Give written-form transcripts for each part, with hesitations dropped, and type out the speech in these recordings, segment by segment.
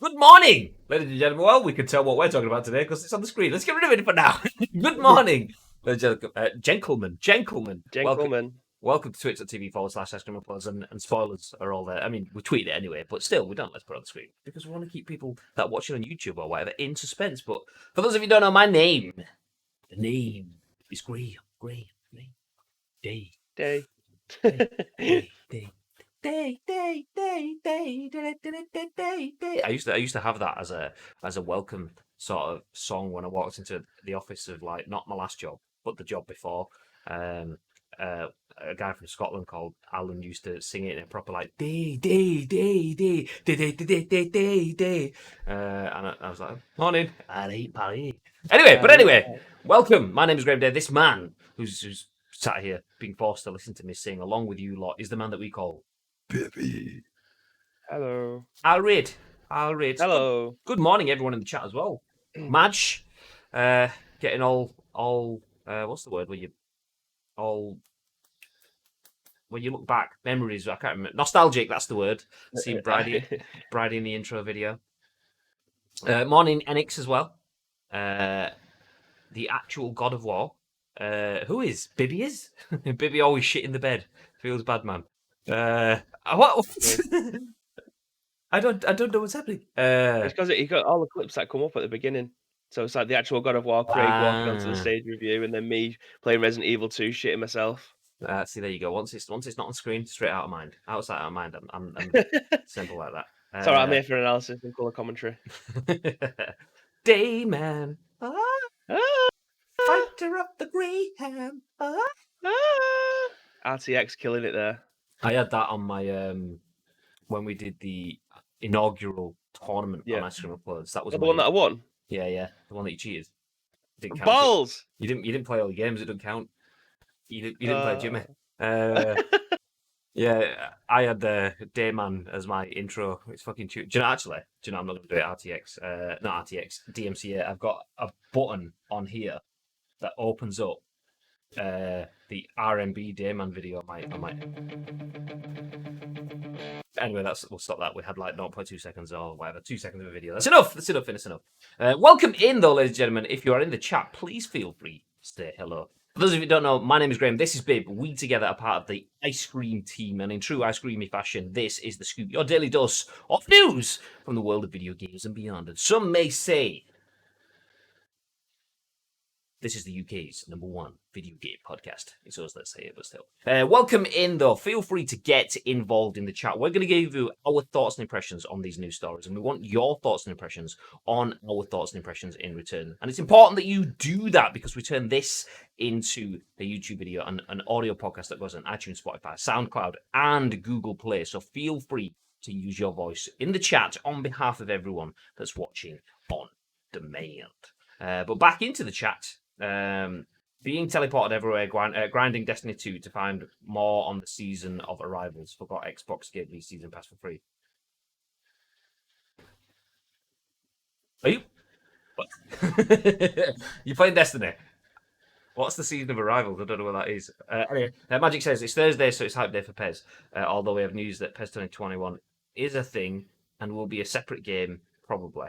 Good morning, ladies and gentlemen. Well, we can tell what we're talking about today because it's on the screen. Let's get rid of it for now. Good morning, gentlemen. Welcome to twitch.tv/ice-cream-uploads and spoilers are all there. I mean, we tweet it anyway, but still, we don't let's put it on the screen because we want to keep people that are watching on YouTube or whatever in suspense. But for those of you who don't know my name, the name is Graham. Day. I used to have that as a welcome sort of song when I walked into the office of like not my last job, but the job before. A guy from Scotland called Alan used to sing it in a proper like day, and I was like, morning, Anyway, welcome. My name is Graham Day. This man who's sat here being forced to listen to me sing along with you lot is the man that we call Pippi. Hello. I'll read. Hello. Good morning, everyone in the chat as well. Madge, getting all what's the word when you look back, memories. I can't remember. Nostalgic. That's the word. Seen Bridie in the intro video. Morning, Enix as well. The actual God of War. Who is Bibby? Is Bibby always shit in the bed? Feels bad, man. What? I don't know what's happening. It's because you got all the clips that come up at the beginning. So it's like the actual God of War, Craig walking onto the stage review, and then me playing Resident Evil 2, shitting myself. See, there you go. Once it's not on screen, straight out of mind. Outside out of mind. I'm simple like that. It's alright. I'm here for analysis and colour commentary. Dayman, fighter of the Greyhound. RTX killing it there. I had that on my when we did the inaugural tournament on Ice Cream Uploads. That was the one that I won. Yeah, the one that you cheated. Didn't count. Balls. You didn't play all the games. It didn't count. You didn't play Jimmy. Yeah, I had Dayman as my intro. It's fucking cute. Do you know, I'm not going to do it RTX. Not RTX, DMCA. I've got a button on here that opens up the RMB Dayman video on my. Anyway, we'll stop that. We had like 0.2 seconds or whatever, 2 seconds of a video. That's enough. Welcome in, though, ladies and gentlemen. If you are in the chat, please feel free to say hello. For those of you who don't know, my name is Graham. This is Bib. We together are part of the Ice Cream team, and in true Ice Creamy fashion, this is the Scoop, your daily dose of news from the world of video games and beyond. And some may say this is the UK's #1 video game podcast. It's us that say it, but still. Welcome in, though. Feel free to get involved in the chat. We're going to give you our thoughts and impressions on these news stories, and we want your thoughts and impressions on our thoughts and impressions in return. And it's important that you do that because we turn this into a YouTube video and an audio podcast that goes on iTunes, Spotify, SoundCloud, and Google Play. So feel free to use your voice in the chat on behalf of everyone that's watching on demand. But back into the chat. Being teleported everywhere, grinding Destiny 2 to find more on the season of Arrivals. Forgot Xbox gave me season pass for free. Are you? You playing Destiny? What's the season of Arrivals? I don't know what that is. Anyway, Magic says it's Thursday, so it's hype day for PES. Although we have news that PES 2021 is a thing and will be a separate game, probably.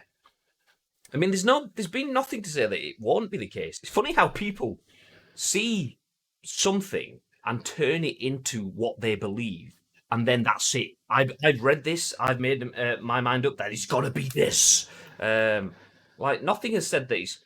I mean, there's been nothing to say that it won't be the case. It's funny how people see something and turn it into what they believe, and then that's it. I've read this. I've made my mind up that it's got to be this. Like nothing has said that it's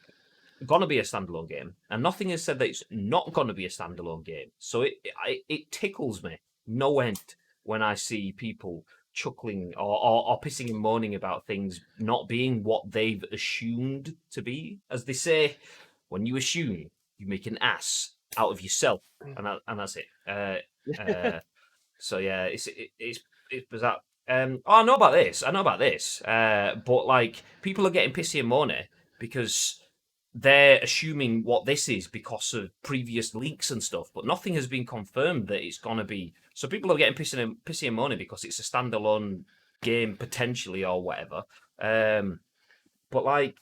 gonna be a standalone game, and nothing has said that it's not gonna be a standalone game. So it tickles me no end when I see people chuckling or pissing and moaning about things not being what they've assumed to be. As they say, when you assume, you make an ass out of yourself, and that's it. So yeah, it's bizarre. I know about this. But like people are getting pissy and moany because they're assuming what this is because of previous leaks and stuff, but nothing has been confirmed that it's gonna be. So people are getting pissy and moany because it's a standalone game potentially or whatever. But like,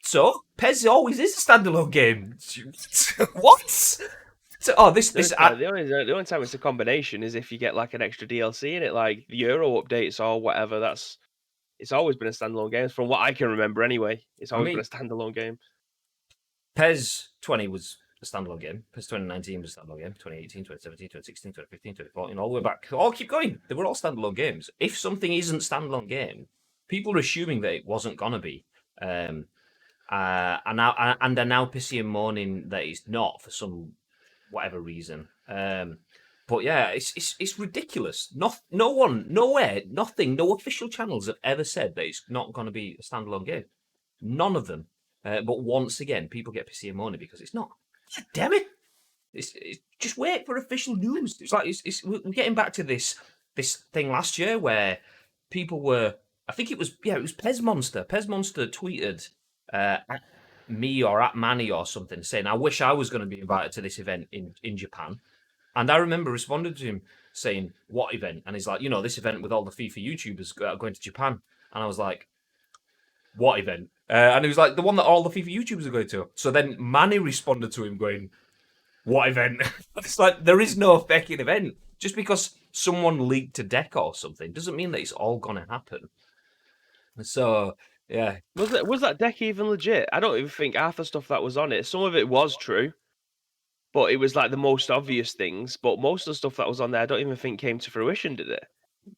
so PES always is a standalone game. What? So, the only time it's a combination is if you get like an extra DLC in it, like the Euro updates or whatever. That's It's always been a standalone game, from what I can remember. Anyway, it's always mean- been a standalone game. PES 20 was a standalone game. PES 2019 was a standalone game. 2018, 2017, 2016, 2015, 2014, all the way back. All keep going. They were all standalone games. If something isn't standalone game, people are assuming that it wasn't gonna be. And are now pissy and moaning that it's not for some whatever reason. But yeah, it's ridiculous. No one, nowhere, nothing, no official channels have ever said that it's not going to be a standalone game. None of them. But once again, people get pissy and moaning because it's not. God damn it! It's just wait for official news. It's like we're getting back to this thing last year where people were. I think it was Pez Monster. Pez Monster tweeted at me or at Manny or something saying, "I wish I was going to be invited to this event in Japan." And I remember responding to him saying, "What event?" And he's like, "This event with all the FIFA YouTubers going to Japan." And I was like, "What event?" And he was like, "The one that all the FIFA YouTubers are going to." So then Manny responded to him going, "What event?" It's like, there is no fucking event. Just because someone leaked a deck or something doesn't mean that it's all going to happen. So, yeah. Was that deck even legit? I don't even think half the stuff that was on it. Some of it was true, but it was like the most obvious things. But most of the stuff that was on there, I don't even think came to fruition, did it?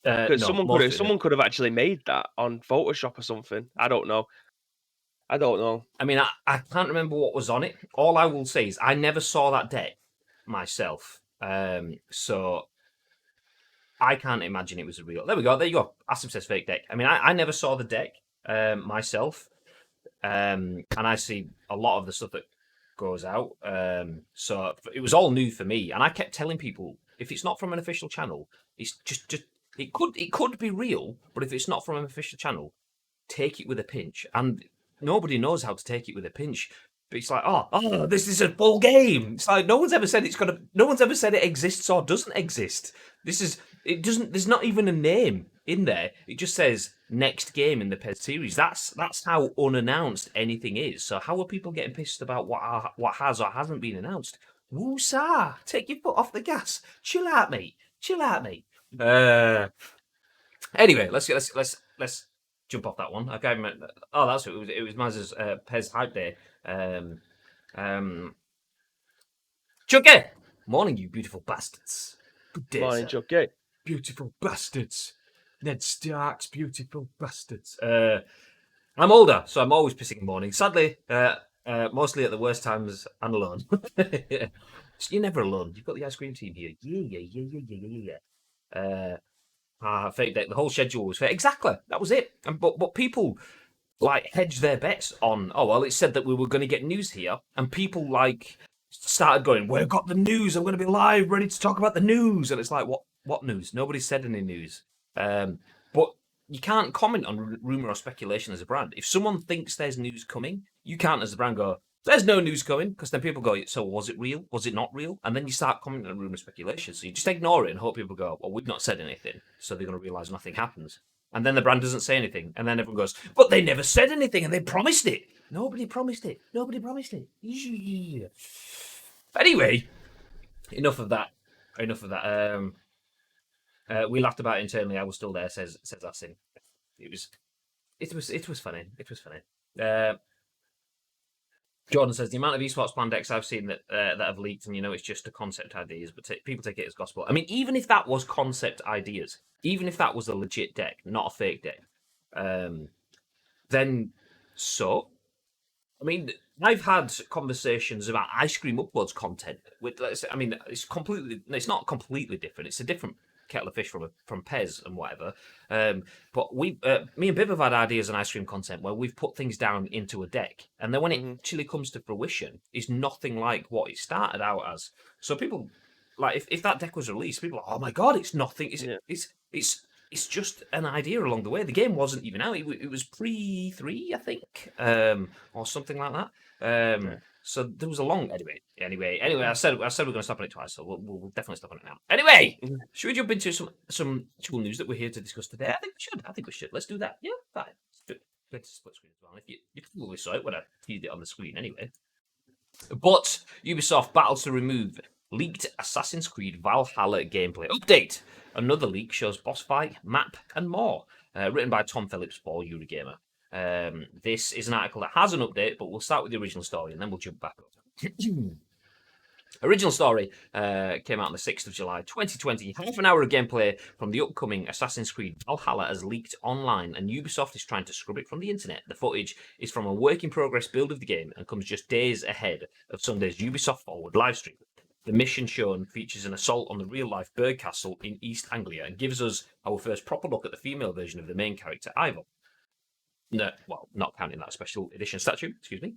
Because No, someone could have actually made that on Photoshop or something. I don't know. I mean, I can't remember what was on it. All I will say is I never saw that deck myself. So I can't imagine it was a real. There we go. There you go. Asim says fake deck. I mean, I never saw the deck myself. And I see a lot of the stuff that goes out. So it was all new for me. And I kept telling people, if it's not from an official channel, it's just it could be real, but if it's not from an official channel, take it with a pinch. And nobody knows how to take it with a pinch. But it's like, oh, this is a full game. It's like no one's ever said it's gonna. No one's ever said it exists or doesn't exist. It doesn't. There's not even a name in there. It just says next game in the PES series. That's how unannounced anything is. So how are people getting pissed about what has or hasn't been announced? Woosah! Take your foot off the gas. Chill out, mate. Chill out, mate. Anyway, let's jump off that one. Okay, that's it. It was Maz's PES hype day. Chuggy! Morning, you beautiful bastards. Good day, Morning, sir. Chucky. Beautiful bastards. Ned Stark's beautiful bastards. I'm older, so I'm always pissing in the morning. Sadly, mostly at the worst times and alone. You're never alone. You've got the ice cream team here. Yeah. Fake deck. The whole schedule was fake. Exactly. That was it. But people like hedge their bets on. Oh well, it said that we were going to get news here, and people like started going, "We've got the news. I'm going to be live, ready to talk about the news." And it's like, what news? Nobody said any news. But you can't comment on rumor or speculation as a brand. If someone thinks there's news coming, you can't, as a brand, go, "There's no news coming," because then people go, "So was it real? Was it not real?" And then you start commenting on rumor speculation. So you just ignore it and hope people go, "Well, we've not said anything," so they're going to realize nothing happens. And then the brand doesn't say anything, and then everyone goes, "But they never said anything, and they promised it." Nobody promised it. Nobody promised it. Anyway, enough of that. We laughed about it internally. I was still there. Says Asin. It was funny. It was funny. Jordan says the amount of esports plan decks I've seen that have leaked, and it's just a concept ideas, but people take it as gospel. I mean, even if that was concept ideas, even if that was a legit deck, not a fake deck, then so. I mean, I've had conversations about Ice Cream Uploads content with. I mean, it's not completely different. It's a different kettle of fish from PES and whatever. But me and Biv have had ideas on Ice Cream content where we've put things down into a deck, and then when it actually comes to fruition, it's nothing like what it started out as. So people like if that deck was released, people are, "Oh my god, it's nothing. It's just an idea along the way. The game wasn't even out. It was pre-3, I think, or something like that. So there was a long anyway. I said we're going to stop on it twice, so we'll definitely stop on it now. Anyway, should we jump into some actual news that we're here to discuss today? I think we should. Let's do that. Yeah, fine. Let's split screen as well. If you probably saw it when I viewed it on the screen anyway. But Ubisoft battles to remove leaked Assassin's Creed Valhalla gameplay update. Another leak shows boss fight, map, and more. Written by Tom Phillips for Eurogamer. This is an article that has an update, but we'll start with the original story and then we'll jump back up. Original story came out on the 6th of July 2020. Half an hour of gameplay from the upcoming Assassin's Creed Valhalla has leaked online, and Ubisoft is trying to scrub it from the internet. The footage is from a work-in-progress build of the game and comes just days ahead of Sunday's Ubisoft Forward livestream. The mission shown features an assault on the real-life bird castle in East Anglia and gives us our first proper look at the female version of the main character, Ivor. No, well, not counting that special edition statue, excuse me.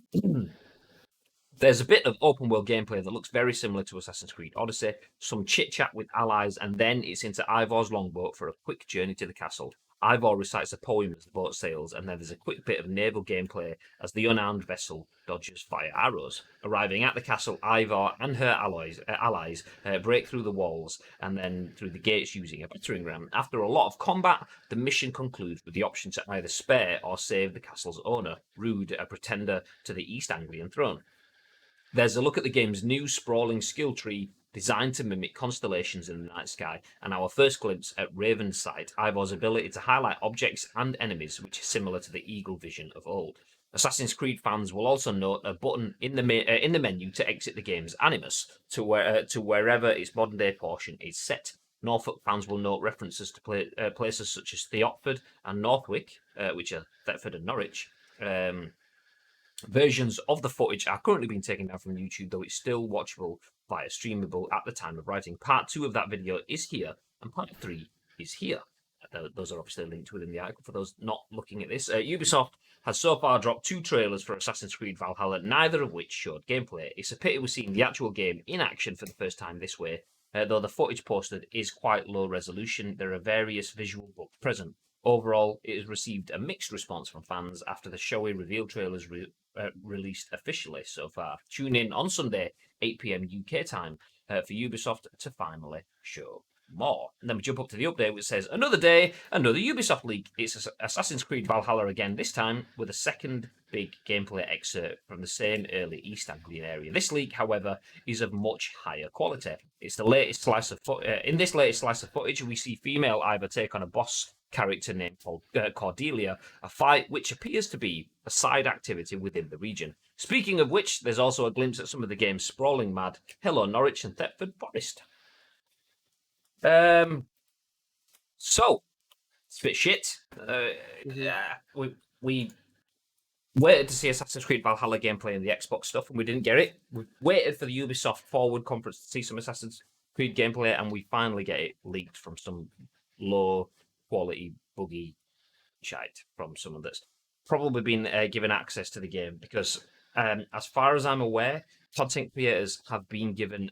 There's a bit of open world gameplay that looks very similar to Assassin's Creed Odyssey, some chit chat with allies, and then it's into Ivor's longboat for a quick journey to the castle. Ivor recites a poem as the boat sails, and then there's a quick bit of naval gameplay as the unarmed vessel dodges fire arrows. Arriving at the castle, Ivor and her allies break through the walls and then through the gates using a battering ram. After a lot of combat, the mission concludes with the option to either spare or save the castle's owner, Rude, a pretender to the East Anglian throne. There's a look at the game's new sprawling skill tree designed to mimic constellations in the night sky, and our first glimpse at Raven's Sight, Ivor's ability to highlight objects and enemies, which is similar to the Eagle vision of old. Assassin's Creed fans will also note a button in the menu to exit the game's animus to wherever its modern day portion is set. Norfolk fans will note references to places such as Theotford and Northwick, which are Thetford and Norwich. Versions of the footage are currently being taken down from YouTube, though it's still watchable via streamable at the time of writing. Part 2 of that video is here, and Part 3 is here. Those are obviously linked within the article for those not looking at this. Ubisoft has so far dropped 2 trailers for Assassin's Creed Valhalla, neither of which showed gameplay. It's a pity we're seeing the actual game in action for the first time this way, though the footage posted is quite low resolution. There are various visual bugs present. Overall, it has received a mixed response from fans after the showy reveal trailers released officially so far. Tune in on Sunday, 8 p.m. UK time, for Ubisoft to finally show more. And then we jump up to the update, which says, another day, another Ubisoft leak. It's Assassin's Creed Valhalla again, this time with a second big gameplay excerpt from the same early East Anglian area. This leak, however, is of much higher quality. It's the latest slice of in this latest slice of footage, we see female Ivor take on a boss character named Cordelia, a fight which appears to be a side activity within the region. Speaking of which, there's also a glimpse at some of the game's sprawling mad Hello Norwich and Thetford Forest. So it's a bit shit. We waited to see Assassin's Creed Valhalla gameplay and the Xbox stuff, and we didn't get it. We waited for the Ubisoft Forward conference to see some Assassin's Creed gameplay, and we finally get it leaked from some low quality buggy shite from someone that's probably been given access to the game, because as far as I'm aware, certain content creators have been given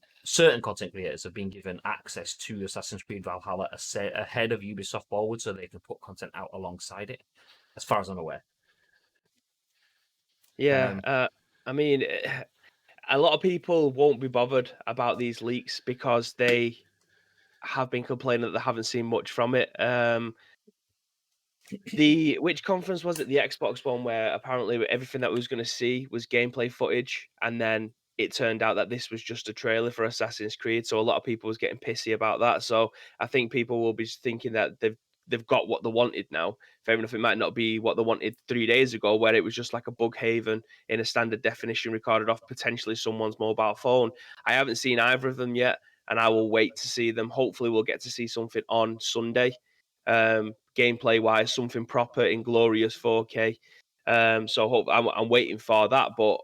access to Assassin's Creed Valhalla ahead of Ubisoft Forward, so they can put content out alongside it, as far as I'm aware. Yeah, I mean, a lot of people won't be bothered about these leaks because they have been complaining that they haven't seen much from it. Which conference was it? The Xbox one, where apparently everything that we was going to see was gameplay footage, and then it turned out that this was just a trailer for Assassin's Creed. So a lot of people was getting pissy about that. So I think people will be thinking that they've got what they wanted now. Fair enough, it might not be what they wanted 3 days ago, where it was just like a bug haven in a standard definition recorded off potentially someone's mobile phone. I haven't seen either of them yet, and I will wait to see them. Hopefully, we'll get to see something on Sunday. Gameplay wise, something proper in glorious 4K. So I'm waiting for that, but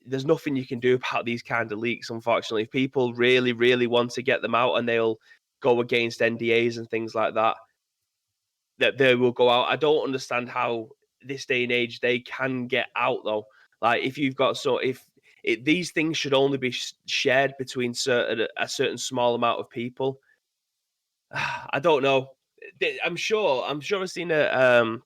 there's nothing you can do about these kind of leaks, unfortunately. If people really, really want to get them out and they'll go against NDAs and things like that, that they will go out. I don't understand how this day and age they can get out though. Like if you've got these things should only be shared between a certain small amount of people. I don't know. I'm sure I've seen a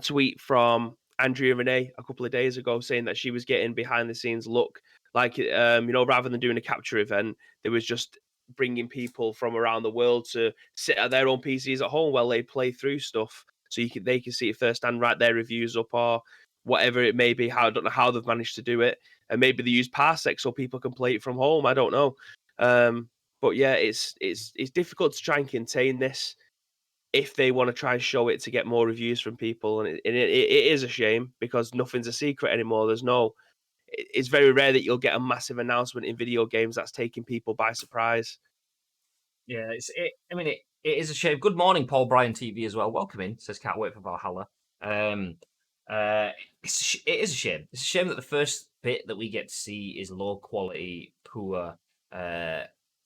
tweet from Andrea Renee a couple of days ago saying that she was getting behind the scenes look, like rather than doing a capture event, there was just bringing people from around the world to sit at their own PCs at home while they play through stuff, so they can see it firsthand, write their reviews up or whatever it may be. I don't know how they've managed to do it, and maybe they use Parsec so people can play it from home. I don't know. But yeah, it's difficult to try and contain this if they want to try and show it to get more reviews from people, and it is a shame because nothing's a secret anymore. It's very rare that you'll get a massive announcement in video games that's taking people by surprise. Yeah, it is a shame. Good morning, Paul Bryan TV as well. Welcome in. Says can't wait for Valhalla. Um, it is a shame. It's a shame that the first bit that we get to see is low quality, poor,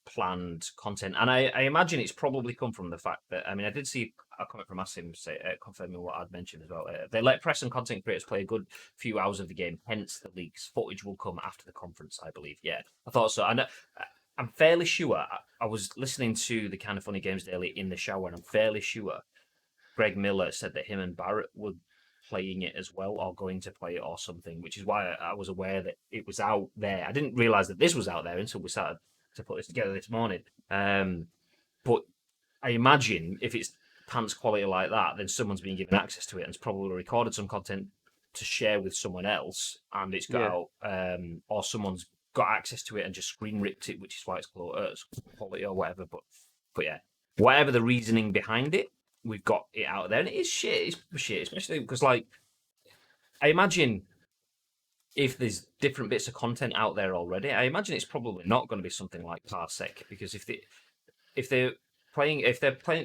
planned content, and I imagine it's probably come from the fact that I did see a comment from Asim confirming what I'd mentioned as well. They let press and content creators play a good few hours of the game, hence the leaks. Footage will come after the conference, I believe. Yeah, I thought so. And I'm fairly sure I was listening to the Kind of Funny Games Daily in the shower, and I'm fairly sure Greg Miller said that him and Barrett were playing it as well, or going to play it, or something, which is why I was aware that it was out there. I didn't realize that this was out there until we started to put this together this morning. But I imagine if it's pants quality like that, then someone's been given access to it and it's probably recorded some content to share with someone else, and it's got out, or someone's got access to it and just screen ripped it, which is why it's quality or whatever. But yeah, whatever the reasoning behind it, we've got it out there, and it is shit. It's shit, especially because like I imagine if there's different bits of content out there already, I imagine it's probably not going to be something like Parsec, because if they're playing it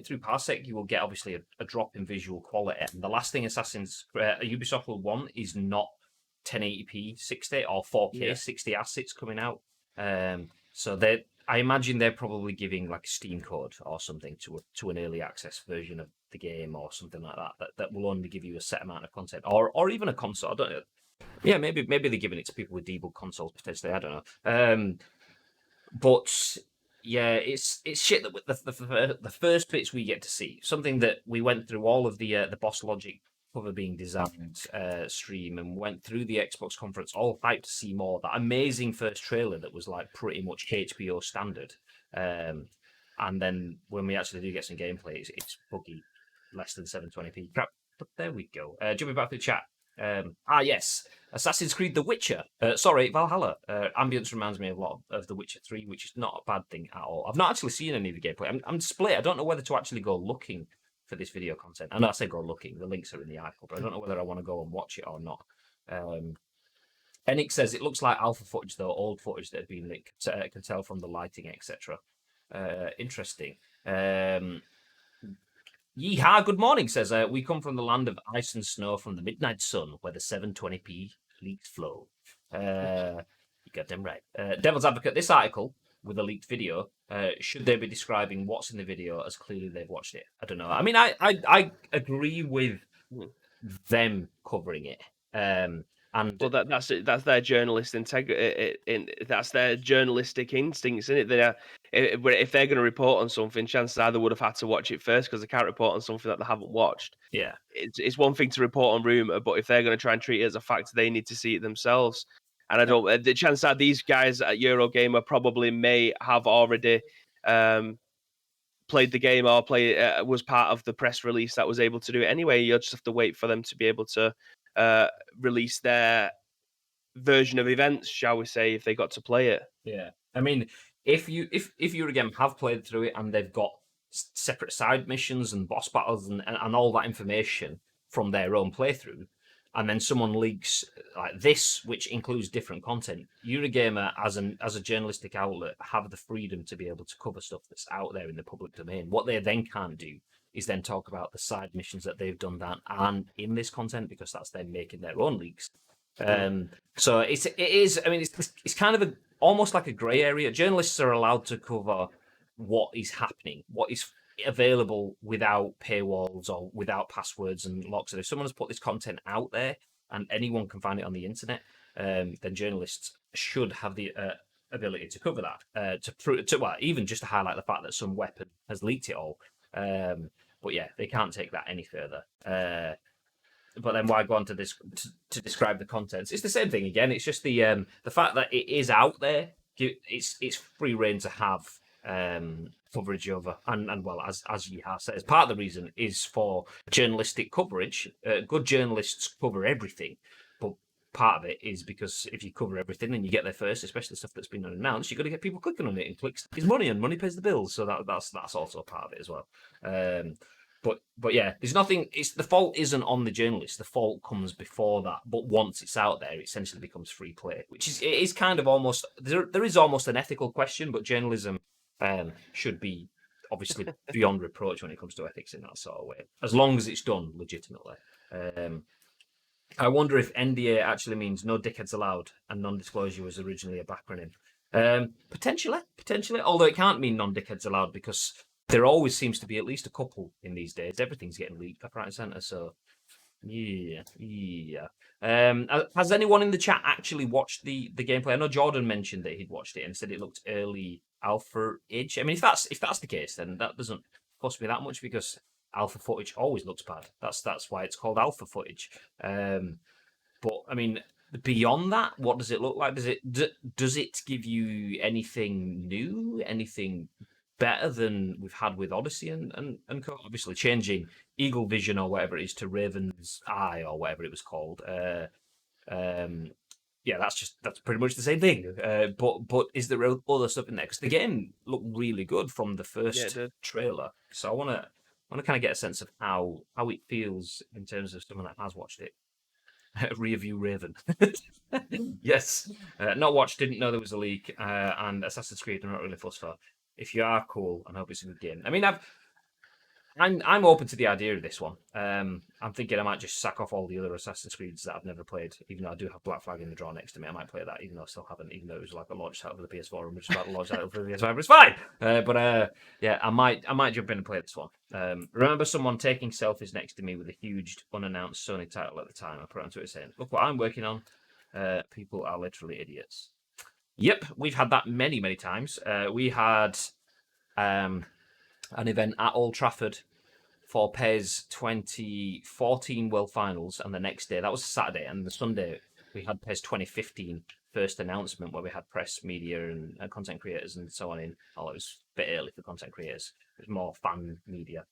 through Parsec, you will get obviously a drop in visual quality. And the last thing Ubisoft will want is not 1080p 60 or 4K 60 assets coming out. So I imagine they're probably giving like a Steam code or something to an early access version of the game or something like that will only give you a set amount of content, or even a console. I don't know. Yeah, maybe they're giving it to people with debug consoles potentially. I don't know. But yeah, it's shit that the first bits we get to see, something that we went through all of the Boss Logic cover being designed stream, and went through the Xbox conference, all hyped to see more. That amazing first trailer that was like pretty much HBO standard, and then when we actually do get some gameplay, it's buggy, less than 720p. Crap. But there we go. Jumping back to the chat. Yes, Assassin's Creed The Witcher. Sorry, Valhalla. Ambience reminds me a lot of The Witcher 3, which is not a bad thing at all. I've not actually seen any of the gameplay. I'm split. I don't know whether to actually go looking for this video content. I know I say go looking. The links are in the article, but I don't know whether I want to go and watch it or not. Enix says it looks like alpha footage, though, old footage that had been leaked. Can tell from the lighting, etc. Interesting. Yeehaw, good morning, says, we come from the land of ice and snow from the midnight sun, where the 720p leaks flow. You got them right. Devil's Advocate, this article, with a leaked video, should they be describing what's in the video as clearly they've watched it? I don't know. I mean, I agree with them covering it. And well, that's their journalist integrity. That's their journalistic instincts, isn't it? If they're going to report on something, chances are they would have had to watch it first, because they can't report on something that they haven't watched. Yeah, it's one thing to report on rumor, but if they're going to try and treat it as a fact, they need to see it themselves. And I don't. The chances are these guys at Eurogamer probably may have already played the game, or was part of the press release that was able to do it anyway. You'll just have to wait for them to be able to release their version of events, shall we say, if they got to play it. Yeah, I mean, if Eurogame have played through it and they've got separate side missions and boss battles and all that information from their own playthrough, and then someone leaks like this, which includes different content, Eurogamer as a journalistic outlet have the freedom to be able to cover stuff that's out there in the public domain. What they then can't do is then talk about the side missions that they've done that aren't in this content, because that's them making their own leaks. So it is. I mean, it's kind of almost like a grey area. Journalists are allowed to cover what is happening, what is available without paywalls or without passwords and locks. And if someone has put this content out there and anyone can find it on the internet, then journalists should have the ability to cover that. Even just to highlight the fact that some weapon has leaked it all. But yeah, they can't take that any further. But then why go on to this to describe the contents? It's the same thing again. It's just the fact that it is out there. It's free reign to have coverage over, and well, as you have said, part of the reason is for journalistic coverage. Good journalists cover everything, but part of it is because if you cover everything and you get there first, especially stuff that's been unannounced, you've got to get people clicking on it, and clicks is money, and money pays the bills. So that's also part of it as well. But yeah, there's nothing. It's the fault isn't on the journalists. The fault comes before that. But once it's out there, it essentially becomes free play, which is kind of almost there is almost an ethical question. But journalism should be obviously beyond reproach when it comes to ethics in that sort of way, as long as it's done legitimately. I wonder if NDA actually means no dickheads allowed, and non-disclosure was originally a backronym. Potentially. Although it can't mean non-dickheads allowed because there always seems to be at least a couple in these days. Everything's getting leaked left, right, and centre. So, yeah. Has anyone in the chat actually watched the gameplay? I know Jordan mentioned that he'd watched it and said it looked early alpha-ish. I mean, if that's the case, then that doesn't cost me that much because alpha footage always looks bad. That's why it's called alpha footage. But I mean, beyond that, what does it look like? Does it give you anything new? Anything better than we've had with Odyssey and Co? Obviously, changing Eagle Vision or whatever it is to Raven's Eye or whatever it was called. Yeah, that's pretty much the same thing. But is there other stuff in there? Because the game looked really good from the first trailer. So I want to kind of get a sense of how it feels in terms of someone that has watched it. Rearview Raven. Yes. Not watched, didn't know there was a leak, and Assassin's Creed I'm not really fussed for. If you are, cool, and hope it's a good game. I mean, I'm open to the idea of this one. I'm thinking I might just sack off all the other Assassin's Creeds that I've never played, even though I do have Black Flag in the drawer next to me. I might play that, even though I still haven't, even though it was like a launch title for the PS4 and we're just about to launch title for the PS5. It's fine. Yeah, I might jump in and play this one. Remember someone taking selfies next to me with a huge unannounced Sony title at the time. I put it on Twitter saying, "Look what I'm working on." People are literally idiots. Yep, we've had that many times. We had an event at Old Trafford for PES 2014 World Finals, and the next day, that was Saturday, and the Sunday, we had PES 2015 first announcement where we had press, media, and content creators and so on in. Oh, it was a bit early for content creators. It was more fan media.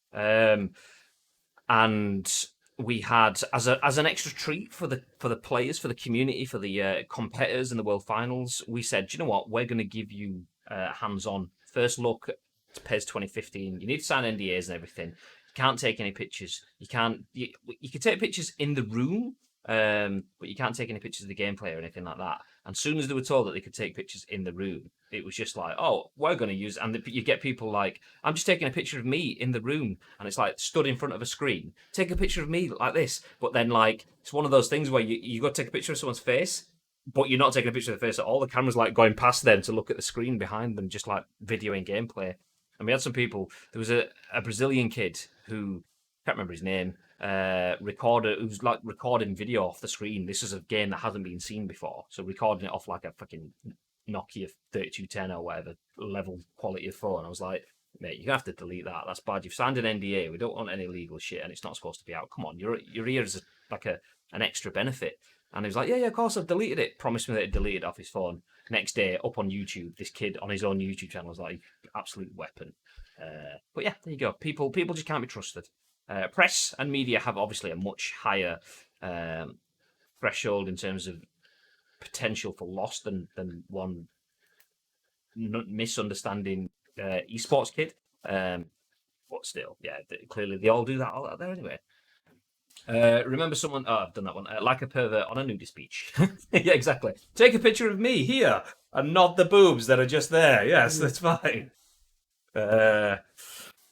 And we had, as an extra treat for the players, for the community, for the competitors in the World Finals, we said, do you know what, we're going to give you hands-on first look at PES 2015. You need to sign NDAs and everything. You can't take any pictures. You can take pictures in the room, but you can't take any pictures of the gameplay or anything like that. And as soon as they were told that they could take pictures in the room, it was just like, oh, we're going to use... And you get people like, I'm just taking a picture of me in the room, and it's like stood in front of a screen. Take a picture of me like this. But then, like, it's one of those things where you go take a picture of someone's face, but you're not taking a picture of the face at all. The camera's like going past them to look at the screen behind them, just like videoing gameplay. And we had some people. There was a Brazilian kid who, can't remember his name, who's like recording video off the screen. This is a game that hasn't been seen before, so recording it off like a fucking Nokia 3210 or whatever level quality of phone. I was like, mate, you have to delete that. That's bad. You've signed an NDA. We don't want any legal shit, and it's not supposed to be out. Come on, your ear is like an extra benefit. And he was like, yeah, of course, I've deleted it. Promised me that he'd deleted it off his phone. Next day, up on YouTube, this kid on his own YouTube channel was like, absolute weapon. But yeah, there you go. People just can't be trusted. Press and media have obviously a much higher threshold in terms of potential for loss than one misunderstanding esports kid. But still, yeah, clearly they all do that all out there anyway. Remember someone... Oh, I've done that one. Like a pervert on a nudist beach. Yeah, exactly. Take a picture of me here and not the boobs that are just there. Yes, that's fine.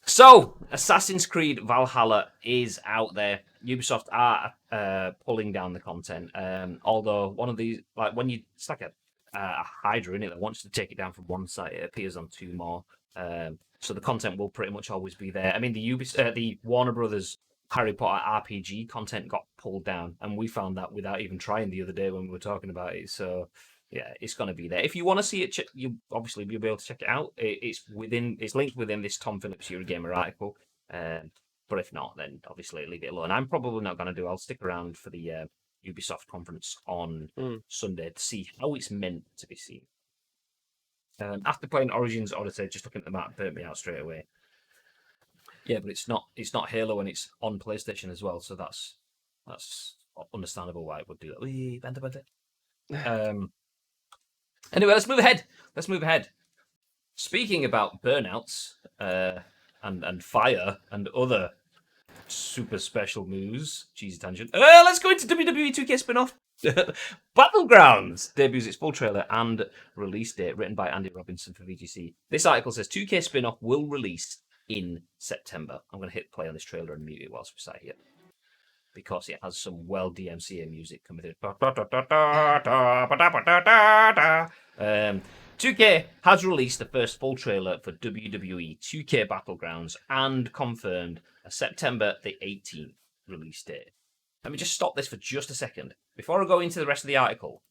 So, Assassin's Creed Valhalla is out there. Ubisoft are pulling down the content. Although one of these... it's like a Hydra, innit, that wants to take it down from one site. It appears on two more. So the content will pretty much always be there. I mean, the Warner Brothers Harry Potter RPG content got pulled down, and we found that without even trying the other day when we were talking about it. So yeah, it's going to be there. If you want to see it, you'll be able to check it out. It's linked within this Tom Phillips Eurogamer article. But if not, then obviously leave it alone. I'm probably not going to do. I'll stick around for the Ubisoft conference on Sunday to see how it's meant to be seen. After playing Origins Odyssey, just looking at the map burnt me out straight away. Yeah, but it's not Halo and it's on PlayStation as well, so that's understandable why it would do that. Wee, bender. Anyway, let's move ahead. Speaking about burnouts and fire and other super special moves, cheesy tangent. Let's go into WWE 2K spin-off. Battlegrounds debuts its full trailer and release date, written by Andy Robinson for VGC. This article says 2K spin-off will release in September. I'm going to hit play on this trailer and mute it whilst we start here, because it has some well DMCA music coming through. 2K has released the first full trailer for WWE 2K Battlegrounds and confirmed a September the 18th release date. Let me just stop this for just a second. Before I go into the rest of the article,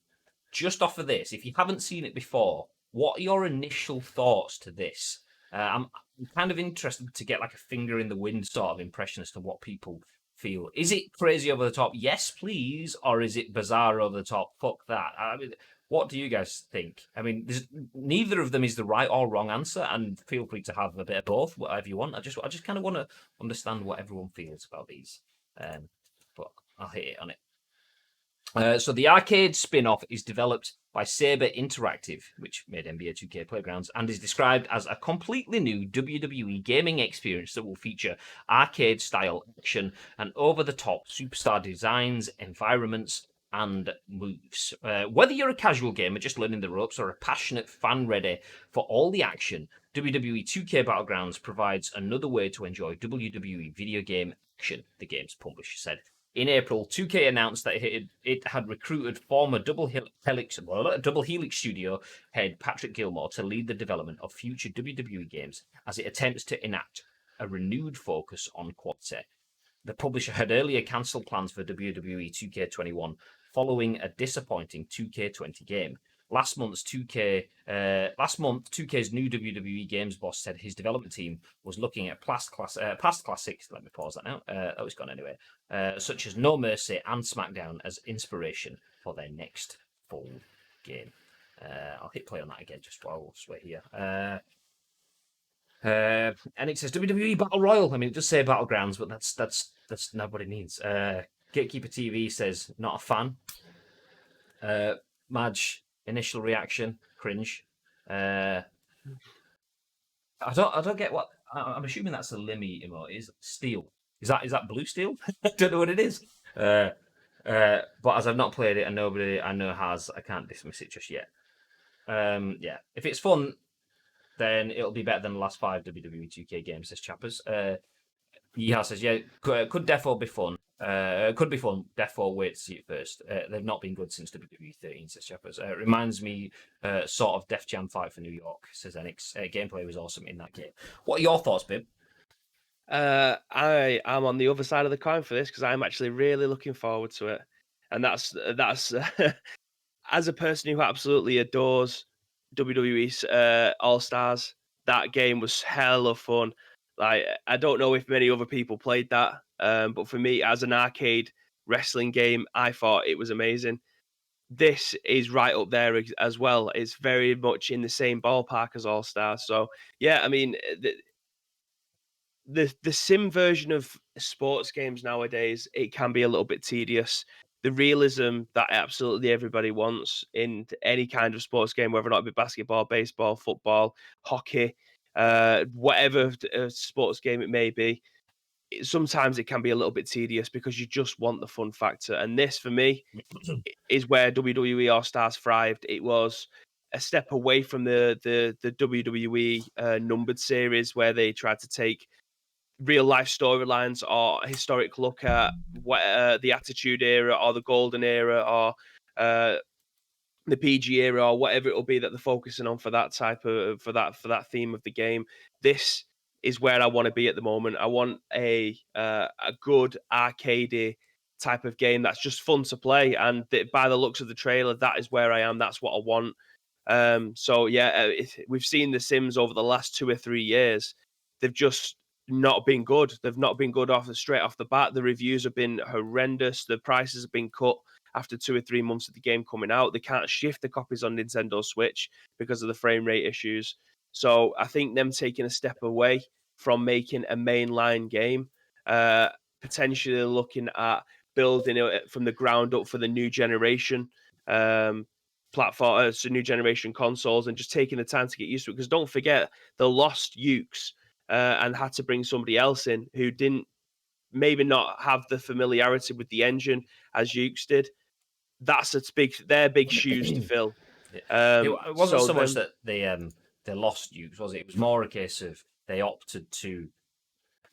just off of this, if you haven't seen it before, what are your initial thoughts to this? I'm kind of interested to get like a finger in the wind sort of impression as to what people feel. Is it crazy over the top? Yes, please. Or is it bizarre over the top? Fuck that. I mean, what do you guys think? I mean, neither of them is the right or wrong answer, and feel free to have a bit of both, whatever you want. I just kind of want to understand what everyone feels about these. But I'll hit it on it. So the arcade spin-off is developed by Saber Interactive, which made NBA 2K Playgrounds, and is described as a completely new WWE gaming experience that will feature arcade-style action and over-the-top superstar designs, environments, and moves. Whether you're a casual gamer just learning the ropes or a passionate fan ready for all the action, WWE 2K Battlegrounds provides another way to enjoy WWE video game action, the game's publisher said. In April, 2K announced that it had recruited former Double Helix studio head Patrick Gilmore to lead the development of future WWE games as it attempts to enact a renewed focus on quality. The publisher had earlier cancelled plans for WWE 2K21 following a disappointing 2K20 game. Last month, 2K's new WWE games boss said his development team was looking at past classics. Let me pause that now. Oh, it's gone anyway. Such as No Mercy and SmackDown as inspiration for their next full game. I'll hit play on that again just while we'll wait here. And it says WWE Battle Royal. I mean, it does say Battlegrounds, but that's not what it means. Gatekeeper TV says not a fan. Madge, initial reaction, cringe. I don't get what. I'm assuming that's a Limmy emote. Is steel? Is that blue steel? I don't know what it is. But as I've not played it and nobody I know has, I can't dismiss it just yet. Yeah, if it's fun, then it'll be better than the last 5 WWE 2K games, says Chappers. Yeehaw says, yeah, could defo be fun. Could be fun. Defo, wait to see it first. They've not been good since WWE 13, says Chappers. It reminds me sort of Def Jam Fight for New York, says Enix. Gameplay was awesome in that game. What are your thoughts, Bib? I am on the other side of the coin for this because I'm actually really looking forward to it. And that's as a person who absolutely adores WWE All Stars, that game was hella fun. Like, I don't know if many other people played that, but for me, as an arcade wrestling game, I thought it was amazing. This is right up there as well. It's very much in the same ballpark as All Stars. So yeah, I mean, the sim version of sports games nowadays, it can be a little bit tedious. The realism that absolutely everybody wants in any kind of sports game, whether or not it be basketball, baseball, football, hockey, whatever sports game it may be, sometimes it can be a little bit tedious because you just want the fun factor. And this, for me, is where WWE All Stars thrived. It was a step away from the WWE numbered series where they tried to take real life storylines or a historic look at what the Attitude Era or the Golden Era or the PG era or whatever it will be that they're focusing on for that type of for that theme of the game. This is where I want to be at the moment. I want a good arcadey type of game that's just fun to play, and by the looks of the trailer, that is where I am. That's what I want. So yeah, we've seen the Sims over the last 2 or 3 years. They've just not been good. They've not been good straight off the bat. The reviews have been horrendous. The prices have been cut after 2 or 3 months of the game coming out. They can't shift the copies on Nintendo Switch because of the frame rate issues. So I think them taking a step away from making a mainline game, potentially looking at building it from the ground up for the new generation platform, so new generation consoles, and just taking the time to get used to it. Because don't forget, they lost Ukes and had to bring somebody else in who didn't maybe not have the familiarity with the engine as Ukes did. That's their big shoes to fill. It wasn't so much then, that they lost Ukes, was it? It was more a case of they opted to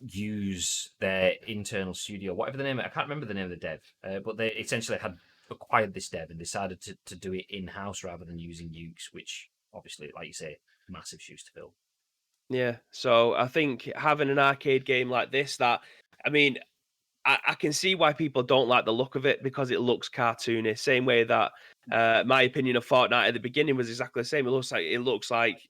use their internal studio, whatever the name. I can't remember the name of the dev, but they essentially had acquired this dev and decided to do it in house rather than using Ukes, which obviously, like you say, massive shoes to fill. yeah. So I think having an arcade game like this, I mean, I can see why people don't like the look of it because it looks cartoony. Same way that my opinion of Fortnite at the beginning was exactly the same. It looks like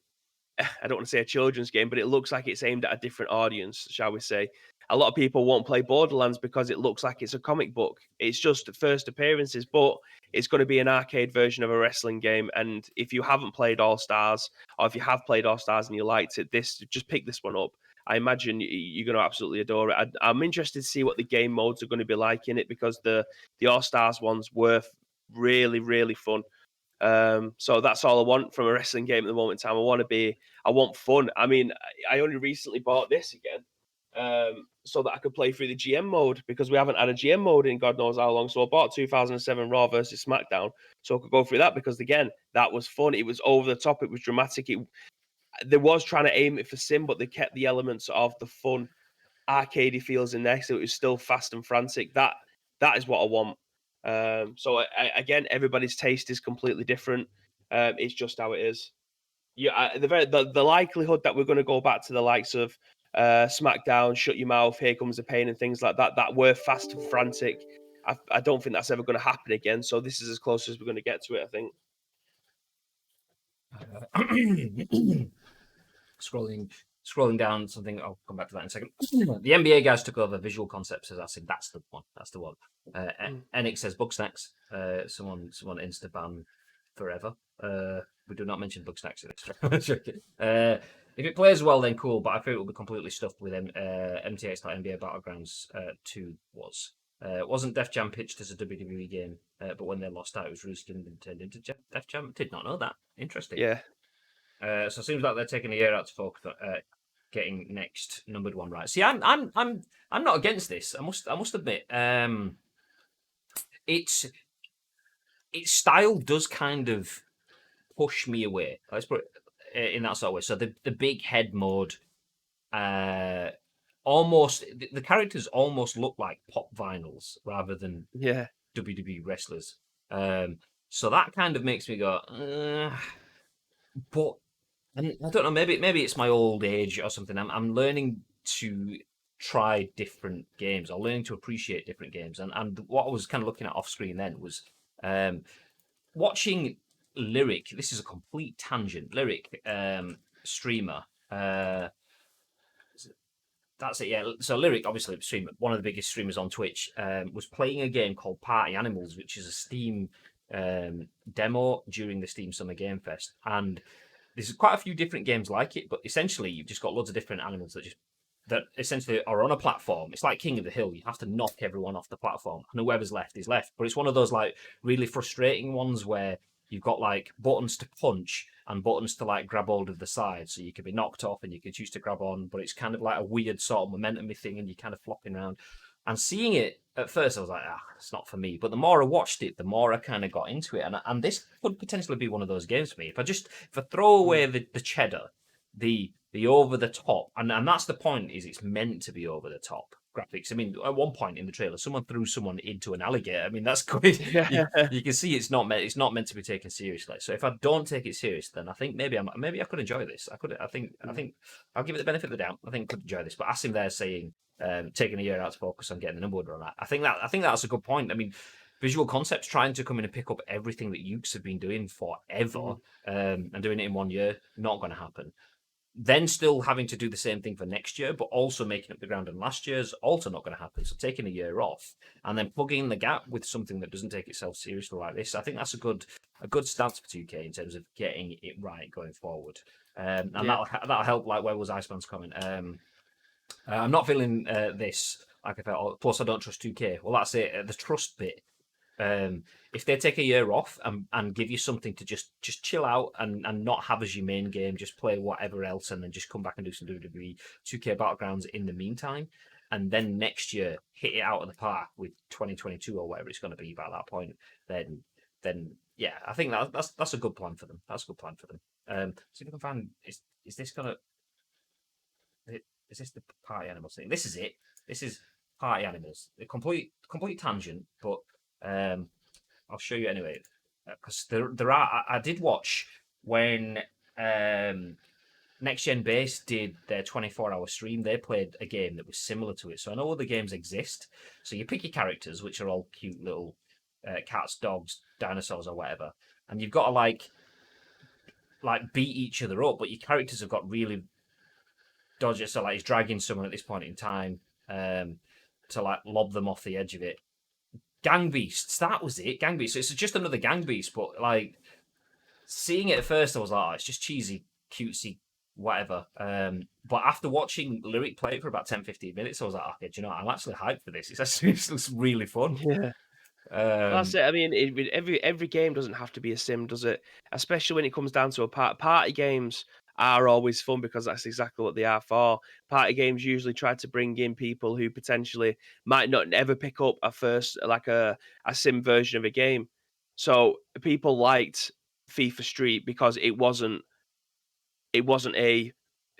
I don't want to say a children's game, but it looks like it's aimed at a different audience, shall we say. A lot of people won't play Borderlands because it looks like it's a comic book. It's just first appearances, but it's going to be an arcade version of a wrestling game. And if you haven't played All Stars, or if you have played All Stars and you liked it, just pick this one up. I imagine you're going to absolutely adore it. I'm interested to see what the game modes are going to be like in it because the All Stars ones were really, really fun. So that's all I want from a wrestling game at the moment in time. I want fun. I mean, I only recently bought this again, so that I could play through the GM mode because we haven't had a GM mode in God knows how long. So I bought 2007 Raw versus SmackDown so I could go through that because again, that was fun. It was over the top. It was dramatic. They was trying to aim it for sim, but they kept the elements of the fun arcadey feels in there, so it was still fast and frantic. That is what I want. So again, everybody's taste is completely different. It's just how it is. Yeah, the likelihood that we're going to go back to the likes of SmackDown, Shut Your Mouth, Here Comes the Pain, and things like that were fast and frantic. I don't think that's ever going to happen again. So this is as close as we're going to get to it, I think. Scrolling down something, I'll come back to that in a second. The NBA guys took over Visual Concepts, as I said. That's the one. That's the one. Enix says Bugsnax. Someone insta ban forever. We do not mention Bugsnax in this. If it plays well, then cool. But I think it will be completely stuffed with MTX like NBA Battlegrounds 2 was. It wasn't Def Jam pitched as a WWE game, but when they lost out, it was reskinned and turned into Def Jam. Did not know that. Interesting. Yeah. So it seems like they're taking a year out to focus on getting next numbered one right. See, I'm not against this. I must admit, its style does kind of push me away. Let's put it in that sort of way. So the big head mode, almost the characters almost look like pop vinyls rather than WWE wrestlers. So that kind of makes me go, but. And I don't know, maybe it's my old age or something. I'm learning to try different games or learning to appreciate different games. And what I was kind of looking at off screen then was watching Lyric. This is a complete tangent. Lyric streamer. That's it, yeah. So Lyric, obviously, streamer, one of the biggest streamers on Twitch, was playing a game called Party Animals, which is a Steam demo during the Steam Summer Game Fest. And there's quite a few different games like it, but essentially you've just got loads of different animals that essentially are on a platform. It's like King of the Hill. You have to knock everyone off the platform, and whoever's left is left. But it's one of those like really frustrating ones where you've got like buttons to punch and buttons to like grab hold of the side, so you can be knocked off and you can choose to grab on. But it's kind of like a weird sort of momentum thing, and you're kind of flopping around. And seeing it at first, I was like, it's not for me. But the more I watched it, the more I kind of got into it. And this could potentially be one of those games for me. If I throw away the cheddar, the over the top, and that's the point, is it's meant to be over the top graphics. I mean, at one point in the trailer, someone threw someone into an alligator. I mean, that's good. You can see it's not meant to be taken seriously. So if I don't take it serious, then I think maybe I could enjoy this. I think I'll give it the benefit of the doubt. I think I could enjoy this. But Asim there saying taking a year out to focus on getting the number one on that. I think that's a good point. I mean, Visual Concepts trying to come in and pick up everything that Ukes have been doing forever and doing it in 1 year, not going to happen. Then still having to do the same thing for next year, but also making up the ground on last year's, also not going to happen. So taking a year off and then plugging in the gap with something that doesn't take itself seriously like this, I think that's a good stance for 2K in terms of getting it right going forward. And that'll help. Like, where was Iceman's comment? I'm not feeling this like I felt. Plus, I don't trust 2K. Well, that's it. The trust bit. If they take a year off and give you something to just chill out and not have as your main game, just play whatever else, and then just come back and do some WWE 2K Battlegrounds in the meantime, and then next year hit it out of the park with 2022 or whatever it's going to be by that point, then yeah, I think that's a good plan for them. That's a good plan for them. See if I can find is this gonna is this the party animals thing? This is it. This is party animals. A complete tangent, but I'll show you anyway. Because there are. I did watch when Next Gen Base did their 24-hour stream. They played a game that was similar to it. So I know other games exist. So you pick your characters, which are all cute little cats, dogs, dinosaurs, or whatever, and you've got to like beat each other up. But your characters have got really dodgy. So like he's dragging someone at this point in time to like lob them off the edge of it. Gang Beasts, that was it. Gang Beasts. So it's just another Gang Beast, but like seeing it at first, I was like, oh, it's just cheesy, cutesy, whatever. But after watching Lyric play it for about 10-15 minutes, I was like, okay, do you know what? I'm actually hyped for this. It's actually it's really fun. Yeah. That's it. I mean, every game doesn't have to be a sim, does it? Especially when it comes down to a party games are always fun because that's exactly what they are for. Party games usually try to bring in people who potentially might not ever pick up a first like a sim version of a game. So people liked FIFA Street because it wasn't a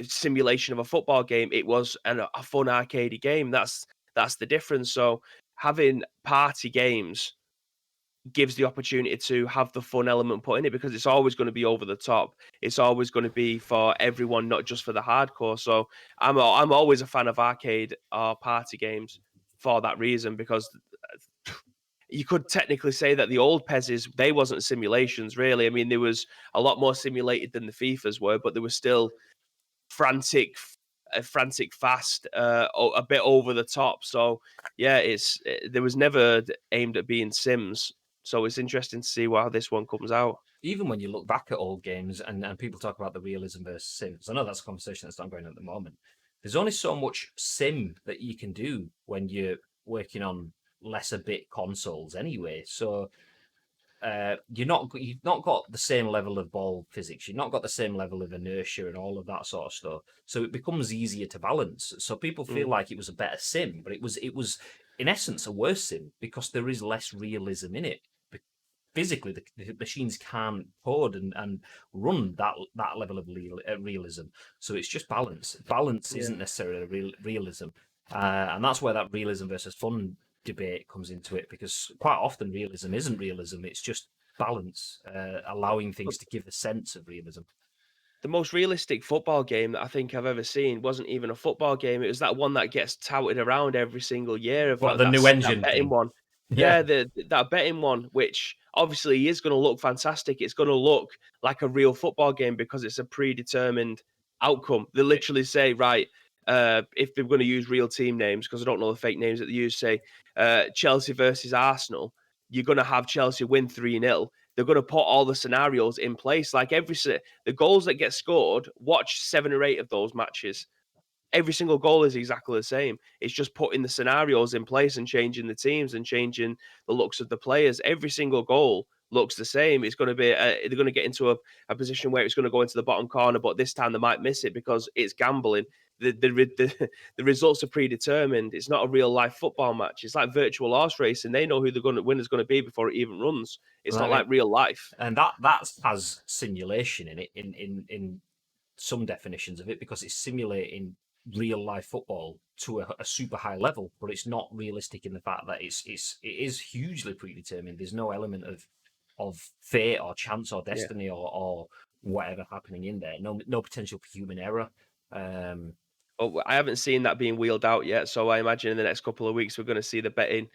simulation of a football game. It was a fun arcadey game. That's the difference. So having party games gives the opportunity to have the fun element put in it because it's always going to be over the top. It's always going to be for everyone, not just for the hardcore. So I'm always a fan of arcade or party games for that reason because you could technically say that the old PESs, they wasn't simulations really. I mean, there was a lot more simulated than the FIFAs were, but there was still frantic, fast, a bit over the top. So yeah, there was never aimed at being Sims. So it's interesting to see how this one comes out. Even when you look back at old games and people talk about the realism versus Sims, I know that's a conversation that's not going on at the moment. There's only so much Sim that you can do when you're working on lesser bit consoles anyway. So you've not got the same level of ball physics. You've not got the same level of inertia and all of that sort of stuff. So it becomes easier to balance. So people feel like it was a better sim, but it was in essence a worse sim because there is less realism in it. Physically, the machines can't code and run that level of realism. So it's just balance. Balance isn't necessarily realism, and that's where that realism versus fun debate comes into it because quite often realism isn't realism, it's just balance, allowing things to give a sense of realism. The most realistic football game that I think I've ever seen wasn't even a football game. It was that one that gets touted around every single year of What, the new that engine betting thing? one. Yeah. Yeah, that betting one, which obviously is going to look fantastic. It's going to look like a real football game because it's a predetermined outcome. They literally say, right, if they're going to use real team names, because I don't know the fake names that they use, say Chelsea versus Arsenal, you're going to have Chelsea win 3-0. They're going to put all the scenarios in place. Like the goals that get scored, watch 7 or 8 of those matches. Every single goal is exactly the same. It's just putting the scenarios in place and changing the teams and changing the looks of the players. Every single goal looks the same. It's going to be they're going to get into a position where it's going to go into the bottom corner, but this time they might miss it because it's gambling. The results are predetermined. It's not a real life football match. It's like virtual horse racing. They know who the winner's going to be before it even runs. It's not like real life. And that has simulation in it in some definitions of it because it's simulating real life football to a super high level, but it's not realistic in the fact that it is hugely predetermined. There's no element of fate or chance or destiny or whatever happening in there. No potential for human error. But I haven't seen that being wheeled out yet, so I imagine in the next couple of weeks we're going to see the betting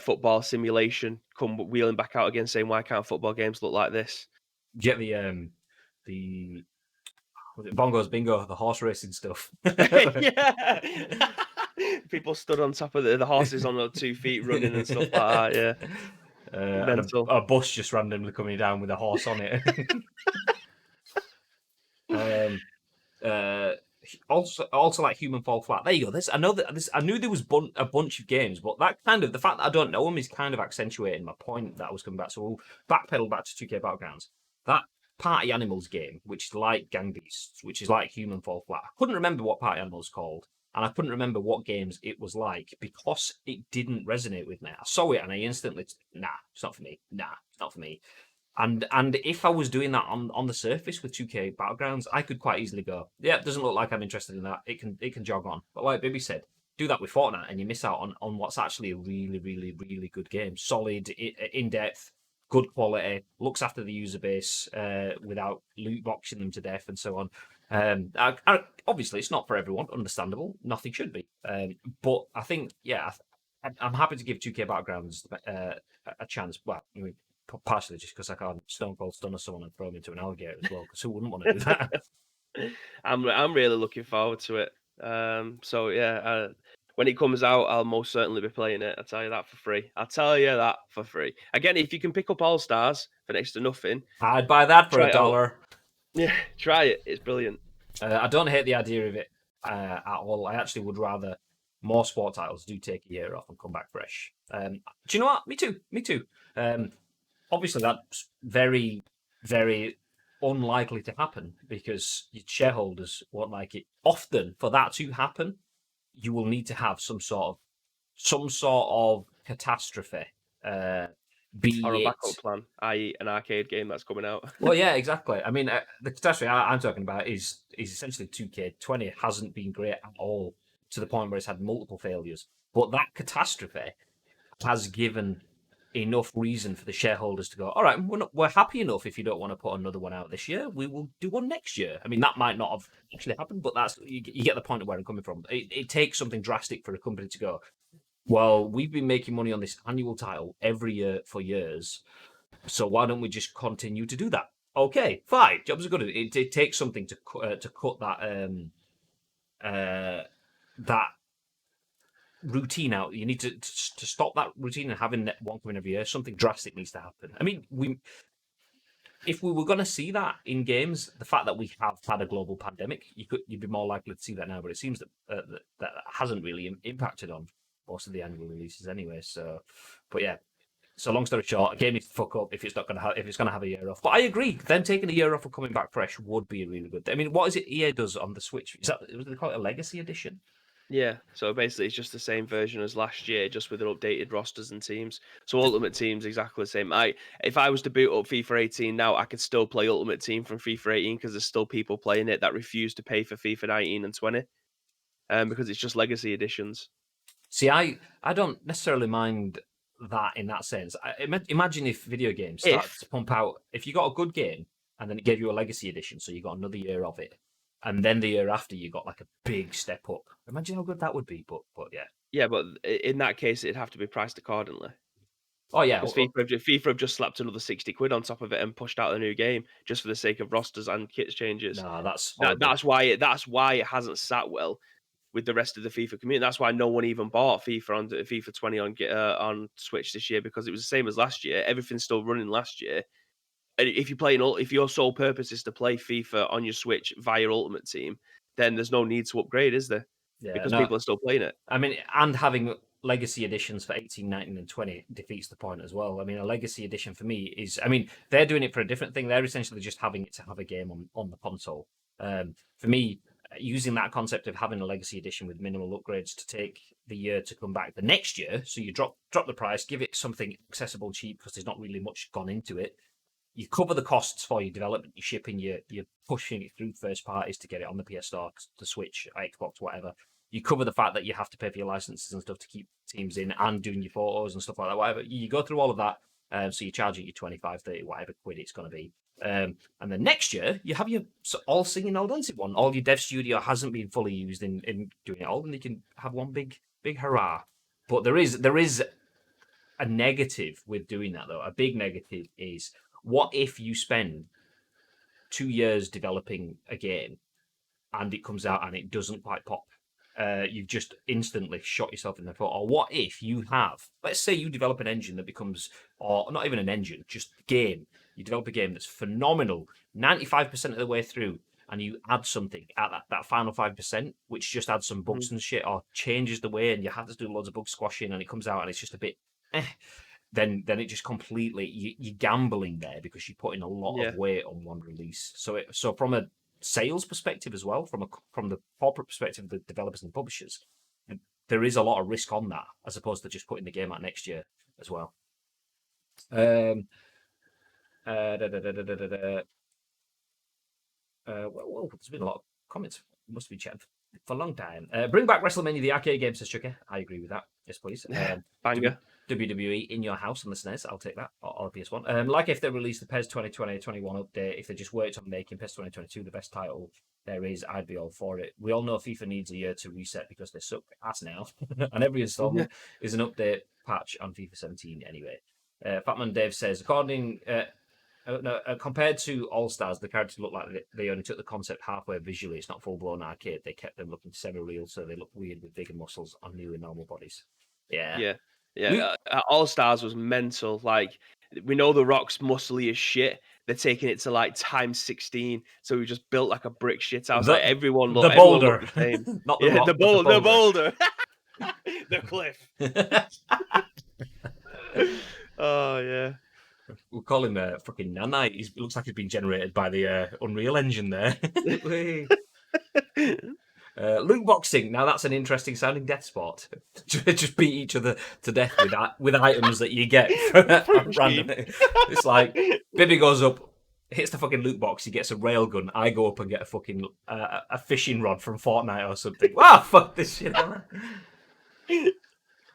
football simulation come wheeling back out again, saying why can't football games look like this? Get the was it Bongos Bingo, the horse racing stuff. Yeah. People stood on top of the horses on their 2 feet running and stuff like that. Yeah. And a bus just randomly coming down with a horse on it. also like Human Fall Flat. There you go. I knew there was a bunch of games, but the fact that I don't know them is kind of accentuating my point that I was coming back. So we'll backpedal back to 2K Battlegrounds. That Party Animals game, which is like Gang Beasts, which is like Human Fall Flat. I couldn't remember what Party Animals called, and I couldn't remember what games it was like because it didn't resonate with me. I saw it and I instantly, nah, it's not for me. Nah, it's not for me. And if I was doing that on the surface with 2K Battlegrounds, I could quite easily go, yeah, it doesn't look like I'm interested in that. It can jog on. But like Bibby said, do that with Fortnite and you miss out on what's actually a really, really, really good game. Solid, in depth, good quality, looks after the user base without loot boxing them to death and so on. Obviously, it's not for everyone. Understandable. Nothing should be. But I think, yeah, I'm happy to give 2K Battlegrounds a chance. Well, I mean, partially just because I can't Stone Cold Stunner someone and throw them into an alligator as well. Because who wouldn't want to do that? I'm really looking forward to it. So yeah, when it comes out, I'll most certainly be playing it. I'll tell you that for free. I'll tell you that for free. Again, if you can pick up All Stars for next to nothing, I'd buy that for try it out. $1. Yeah, try it. It's brilliant. I don't hate the idea of it at all. I actually would rather more sport titles do take a year off and come back fresh. Do you know what? Me too. Me too. Obviously, that's very, very unlikely to happen because your shareholders won't like it. Often, for that to happen, you will need to have some sort of catastrophe. Be Or a it backup plan, i.e., an arcade game that's coming out. well, yeah, exactly. I mean, the catastrophe I'm talking about is essentially 2K20 hasn't been great at all to the point where it's had multiple failures. But that catastrophe has given enough reason for the shareholders to go, all right, we're happy enough if you don't want to put another one out this year. We will do one next year. I mean, that might not have actually happened, but you get the point of where I'm coming from. It takes something drastic for a company to go, well, we've been making money on this annual title every year for years. So why don't we just continue to do that? Okay, fine. Jobs are good. It takes something to cut that routine out. You need to stop that routine and having one coming every year. Something drastic needs to happen. I mean, if we were going to see that in games, the fact that we have had a global pandemic, you'd be more likely to see that now. But it seems that hasn't really impacted on most of the annual releases anyway. So, but yeah. So long story short, a game needs to fuck up if it's gonna have a year off. But I agree, them taking a year off and coming back fresh would be a really good. I mean, what is it EA does on the Switch? Is that was they call it a Legacy Edition? Yeah, so basically it's just the same version as last year, just with updated rosters and teams. So Ultimate Team's exactly the same. If I was to boot up FIFA 18 now, I could still play Ultimate Team from FIFA 18 because there's still people playing it that refuse to pay for FIFA 19 and 20, because it's just legacy editions. See, I don't necessarily mind that in that sense. Imagine if video games started to pump out. If you got a good game and then it gave you a Legacy Edition, so you got another year of it, and then the year after you got like a big step up. Imagine how good that would be. But yeah. Yeah, but in that case, it'd have to be priced accordingly. Oh yeah, Because FIFA have just slapped another 60 quid on top of it and pushed out a new game just for the sake of rosters and kits changes. No, that's that's why it hasn't sat well with the rest of the FIFA community. That's why no one even bought FIFA 20 on Switch this year, because it was the same as last year. Everything's still running last year. And if your sole purpose is to play FIFA on your Switch via Ultimate Team, then there's no need to upgrade, is there? Yeah, because people are still playing it. I mean, and having legacy editions for 18, 19, and 20 defeats the point as well. I mean, a legacy edition for me is, I mean, they're doing it for a different thing. They're essentially just having it to have a game on the console. For me, using that concept of having a legacy edition with minimal upgrades to take the year to come back the next year, so you drop the price, give it something accessible, cheap, because there's not really much gone into it. You cover the costs for your development, your shipping, you're pushing it through first parties to get it on the PS Store, the Switch, Xbox, whatever. You cover the fact that you have to pay for your licenses and stuff to keep teams in and doing your photos and stuff like that, whatever. You go through all of that, so you're charging you 25, 30, whatever quid it's going to be. And then next year, you have your all singing, all dancing one. All your dev studio hasn't been fully used in doing it all, and you can have one big hurrah. But there is a negative with doing that, though. A big negative is, what if you spend 2 years developing a game and it comes out and it doesn't quite pop? You've just instantly shot yourself in the foot. Or what if you have, let's say you develop an engine that becomes, or not even an engine, just a game. You develop a game that's phenomenal, 95% of the way through, and you add something at that final 5%, which just adds some bugs and shit, or changes the way, and you have to do loads of bug squashing, and it comes out and it's just a bit, then it just completely you're gambling there because you're putting a lot of weight on one release. So from a sales perspective as well, from the corporate perspective of the developers and publishers, there is a lot of risk on that as opposed to just putting the game out next year as well. Well, there's been a lot of comments. Must have been chatting for a long time. Bring back WrestleMania, the arcade game, says Chucker. I agree with that. Yes, please. Banger. WWE in your house on the SNES. I'll take that. Or PS1. Like if they released the PES 2020-21 update, if they just worked on making PES 2022 the best title there is, I'd be all for it. We all know FIFA needs a year to reset because they suck ass now. And every installment is an update patch on FIFA 17 anyway. Fatman Dave says, compared to All Stars, the characters look like they only took the concept halfway visually. It's not full blown arcade. They kept them looking semi-real, so they look weird with bigger muscles on nearly normal bodies. Yeah. All Stars was mental. Like, we know The Rock's muscly as shit. They're taking it to like times 16. So we just built like a brick shit house. Like everyone looked the same. Not the rock, the boulder. The cliff. Oh yeah. We'll call him fucking Nanite. He looks like he's been generated by the Unreal Engine there. Loot boxing. Now that's an interesting sounding death sport. Just beat each other to death with items that you get randomly. It's like Bibby goes up, hits the fucking loot box. He gets a railgun. I go up and get a fucking a fishing rod from Fortnite or something. Wow, fuck this shit.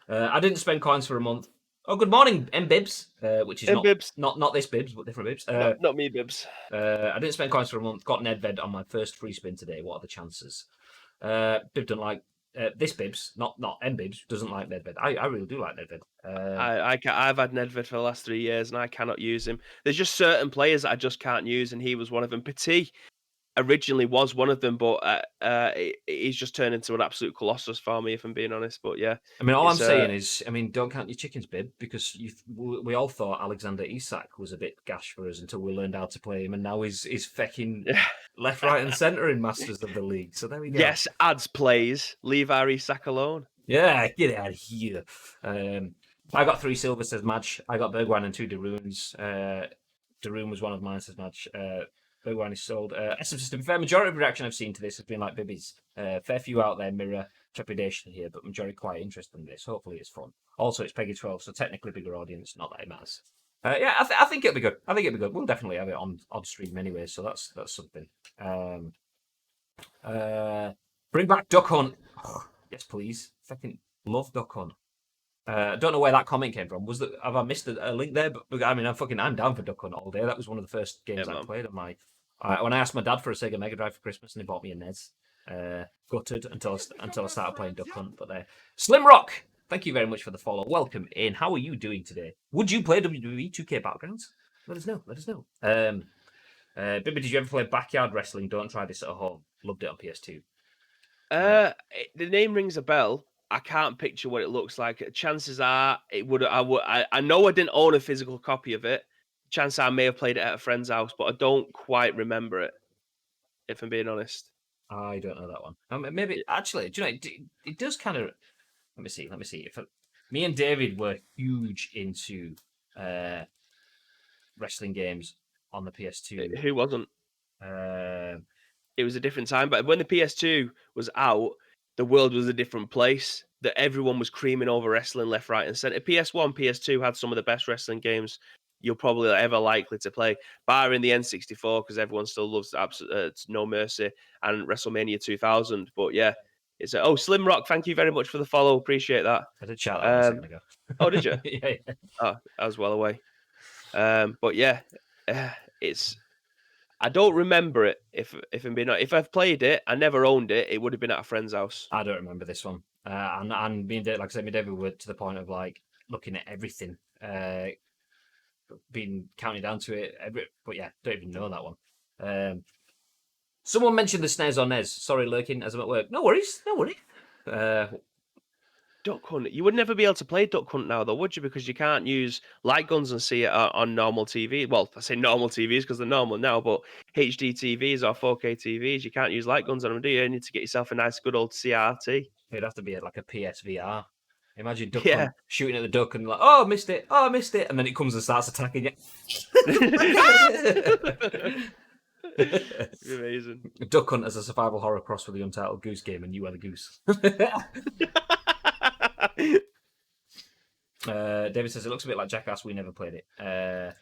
I didn't spend coins for a month. Oh, good morning, M-Bibs, which is not this Bibs, but different Bibs. Not me, Bibs. I didn't spend coins for a month. Got Nedved on my first free spin today. What are the chances? Bib doesn't like this Bibs, not M-Bibs, doesn't like Nedved. I really do like Nedved. I've had Nedved for the last 3 years, and I cannot use him. There's just certain players that I just can't use, and he was one of them. Petit originally was one of them, but he's just turned into an absolute colossus for me, if I'm being honest. But yeah, I mean, all I'm saying is, don't count your chickens, Bib, because we all thought Alexander Isak was a bit gash for us until we learned how to play him, and now he's fecking left, right, and centre in Masters of the League. So there we go. Yes, ads plays. Leave our Isak alone. Yeah, get out of here. I got 3 silver, says Madge. I got Bergwijn and 2 Darunes. Darune was one of mine, says Madge. Bergwijn is sold. To be fair, majority of the reaction I've seen to this has been like Bibbies. Fair few out there mirror trepidation here, but majority quite interested in this. Hopefully it's fun. Also, it's Peggy 12, so technically bigger audience. Not that it matters. I think it'll be good. We'll definitely have it on stream anyway, so that's something. Bring back Duck Hunt. Oh, yes, please. Fucking love Duck Hunt. I don't know where that comment came from. Have I missed a link there? But I mean, I'm down for Duck Hunt all day. That was one of the first games I played on my. When I asked my dad for a Sega Mega Drive for Christmas, and he bought me a NES. Gutted until I started playing Duck Hunt. But Slim Rock, thank you very much for the follow. Welcome in. How are you doing today? Would you play WWE 2K Battlegrounds? Let us know. Bibby, did you ever play Backyard Wrestling? Don't try this at home. Loved it on PS2. The name rings a bell. I can't picture what it looks like. Chances are it would. I know I didn't own a physical copy of it. Chances are I may have played it at a friend's house, but I don't quite remember it. If I'm being honest, I don't know that one. Maybe actually, do you know it does kind of. Let me see. If me and David were huge into wrestling games on the PS2. Who wasn't? It was a different time, but when the PS2 was out, the world was a different place. That everyone was creaming over wrestling left, right, and center. PS1, PS2 had some of the best wrestling games you'll probably ever likely to play, barring the N64, because everyone still loves No Mercy and WrestleMania 2000. But yeah, it's Slim Rock. Thank you very much for the follow. Appreciate that. I did shout that a second ago. Oh, did you? Yeah. Oh, I was well away. But yeah, it's. I don't remember it. If I've played it, I never owned it. It would have been at a friend's house. I don't remember this one. And me and Dave, like I said, me and David were to the point of like looking at everything, being counted down to it. But yeah, don't even know that one. Someone mentioned the SNES on NES. Sorry, lurking as I'm at work. No worries. Duck Hunt. You would never be able to play Duck Hunt now, though, would you? Because you can't use light guns and see it on normal TV. Well, I say normal TVs because they're normal now, but HD TVs or 4K TVs, you can't use light guns on them, do you? You need to get yourself a nice, good old CRT. It'd have to be like a PSVR. Imagine Duck Yeah. Hunt shooting at the duck and like, oh, missed it, and then it comes and starts attacking you. It'd be amazing. Duck Hunt as a survival horror cross with the Untitled Goose Game, and you are the goose. David says it looks a bit like Jackass. We never played it. Yeah,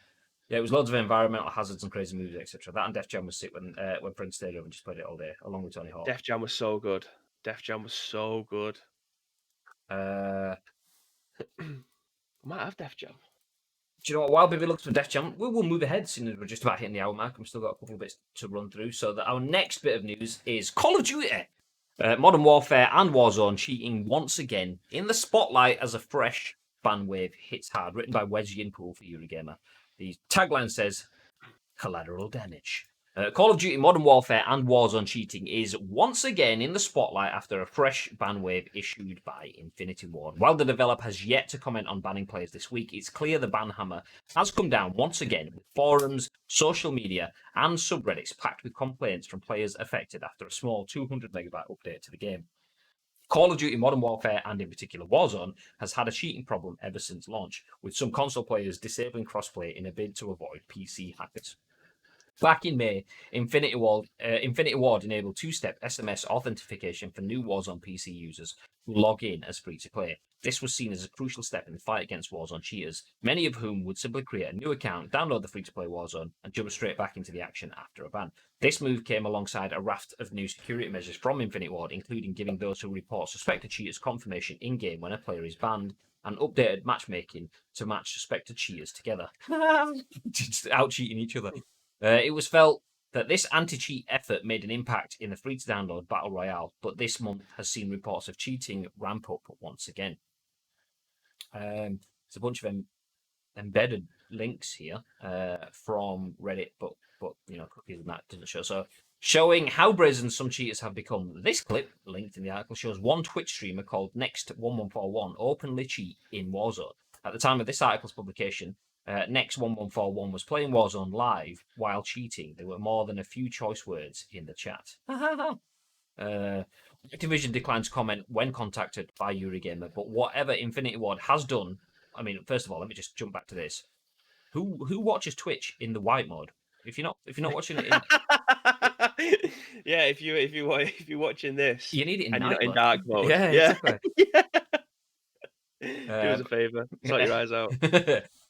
it was loads of environmental hazards and crazy moves, etc. That and Def Jam was sick when friends stayed over and just played it all day, along with Tony Hawk. Def Jam was so good. Def Jam was so good. I might have Def Jam. Do you know what? While Baby looks for Def Jam, we will move ahead, seeing as we're just about hitting the hour mark. We've still got a couple of bits to run through. So that our next bit of news is Call of Duty. Modern Warfare and Warzone cheating once again in the spotlight as a fresh ban wave hits hard. Written by Yin-Poole for Eurogamer. The tagline says, collateral damage. Call of Duty Modern Warfare and Warzone cheating is once again in the spotlight after a fresh ban wave issued by Infinity Ward. While the developer has yet to comment on banning players this week, it's clear the ban hammer has come down once again, with forums, social media, and subreddits packed with complaints from players affected after a small 200 megabyte update to the game. Call of Duty Modern Warfare, and in particular Warzone, has had a cheating problem ever since launch, with some console players disabling crossplay in a bid to avoid PC hackers. Back in May, Infinity Ward enabled two-step SMS authentication for new Warzone PC users who log in as free-to-play. This was seen as a crucial step in the fight against Warzone cheaters, many of whom would simply create a new account, download the free-to-play Warzone, and jump straight back into the action after a ban. This move came alongside a raft of new security measures from Infinity Ward, including giving those who report suspected cheaters confirmation in-game when a player is banned, and updated matchmaking to match suspected cheaters together. Just out-cheating each other. It was felt that this anti-cheat effort made an impact in the free-to-download Battle Royale, but this month has seen reports of cheating ramp up once again. There's a bunch of embedded links here from Reddit, but cookies and that doesn't show. So, showing how brazen some cheaters have become. This clip, linked in the article, shows one Twitch streamer called Next1141 openly cheat in Warzone. At the time of this article's publication, Next1141 was playing Warzone live while cheating. There were more than a few choice words in the chat. Activision declined to comment when contacted by Eurogamer, but whatever Infinity Ward has done, I mean, first of all, let me just jump back to this. Who watches Twitch in the white mode? If you're not watching it, yeah, if you're watching this, you need it in and night you're not in mode. dark mode. Yeah, exactly. Do us a favor, sort your eyes out.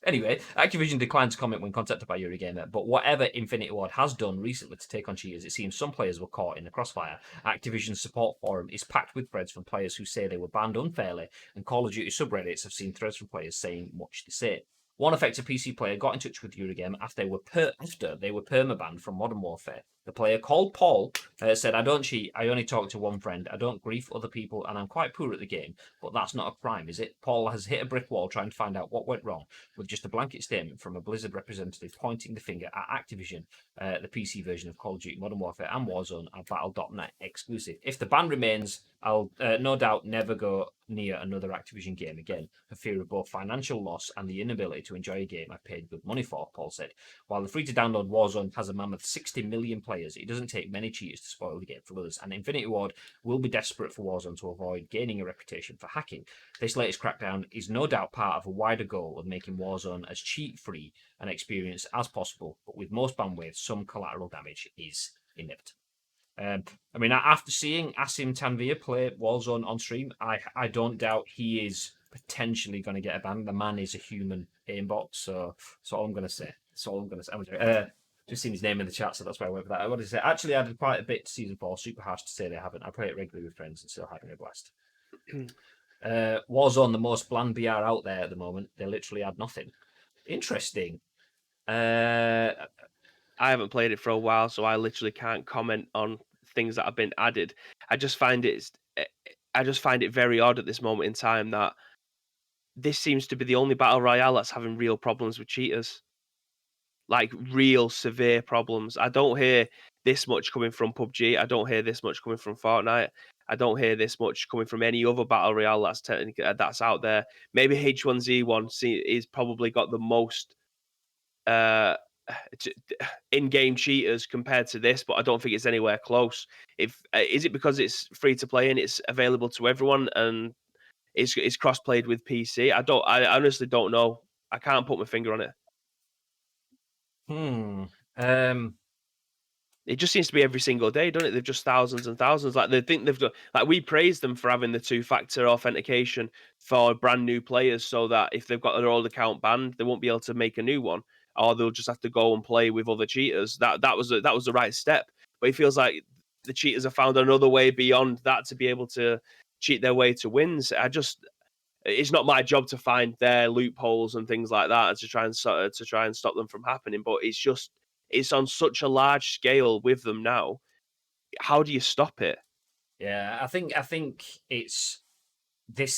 Anyway, Activision declined to comment when contacted by Eurogamer, but whatever Infinity Ward has done recently to take on cheaters, it seems some players were caught in the crossfire. Activision's support forum is packed with threads from players who say they were banned unfairly, and Call of Duty subreddits have seen threads from players saying much the same. One affected PC player got in touch with Eurogamer after they were permabanned from Modern Warfare. The player, called Paul, said, I don't cheat, I only talk to one friend, I don't grief other people, and I'm quite poor at the game, but that's not a crime, is it? Paul has hit a brick wall trying to find out what went wrong, with just a blanket statement from a Blizzard representative pointing the finger at Activision. The PC version of Call of Duty Modern Warfare and Warzone are Battle.net exclusive. If the ban remains, I'll no doubt never go near another Activision game again, for fear of both financial loss and the inability to enjoy a game I paid good money for, Paul said. While the free-to-download Warzone has a mammoth 60 million players, it doesn't take many cheaters to spoil the game for others, and Infinity Ward will be desperate for Warzone to avoid gaining a reputation for hacking. This latest crackdown is no doubt part of a wider goal of making Warzone as cheat-free an experience as possible, but with most ban waves, some collateral damage is inevitable. I mean, after seeing Asim Tanvir play Warzone on stream, I don't doubt he is potentially going to get a ban. The man is a human aimbot, so that's all I'm going to say. That's all I'm going to say. Just seen his name in the chat, so that's why I went for that. I wanted to say, actually, I did quite a bit to Season 4. Super harsh to say they haven't. I play it regularly with friends and still having a blast. Warzone, the most bland BR out there at the moment. They literally had nothing. Interesting. I haven't played it for a while, so I literally can't comment on things that have been added. I just find it very odd at this moment in time that this seems to be the only battle royale that's having real problems with cheaters, like real severe problems. I don't hear this much coming from PUBG. I don't hear this much coming from Fortnite. I don't hear this much coming from any other battle royale that's out there. Maybe H1Z1 is probably got the most uh in-game cheaters compared to this, but I don't think it's anywhere close. If is it because it's free to play and it's available to everyone and it's cross-played with PC? I honestly don't know. I can't put my finger on it. It just seems to be every single day, doesn't it? They've just thousands and thousands. Like they think they've done. Like we praise them for having the two-factor authentication for brand new players, so that if they've got their old account banned, they won't be able to make a new one, or they'll just have to go and play with other cheaters. That was the right step. But it feels like the cheaters have found another way beyond that to be able to cheat their way to wins. It's not my job to find their loopholes and things like that and to try and stop them from happening. But it's on such a large scale with them now. How do you stop it? Yeah, I think this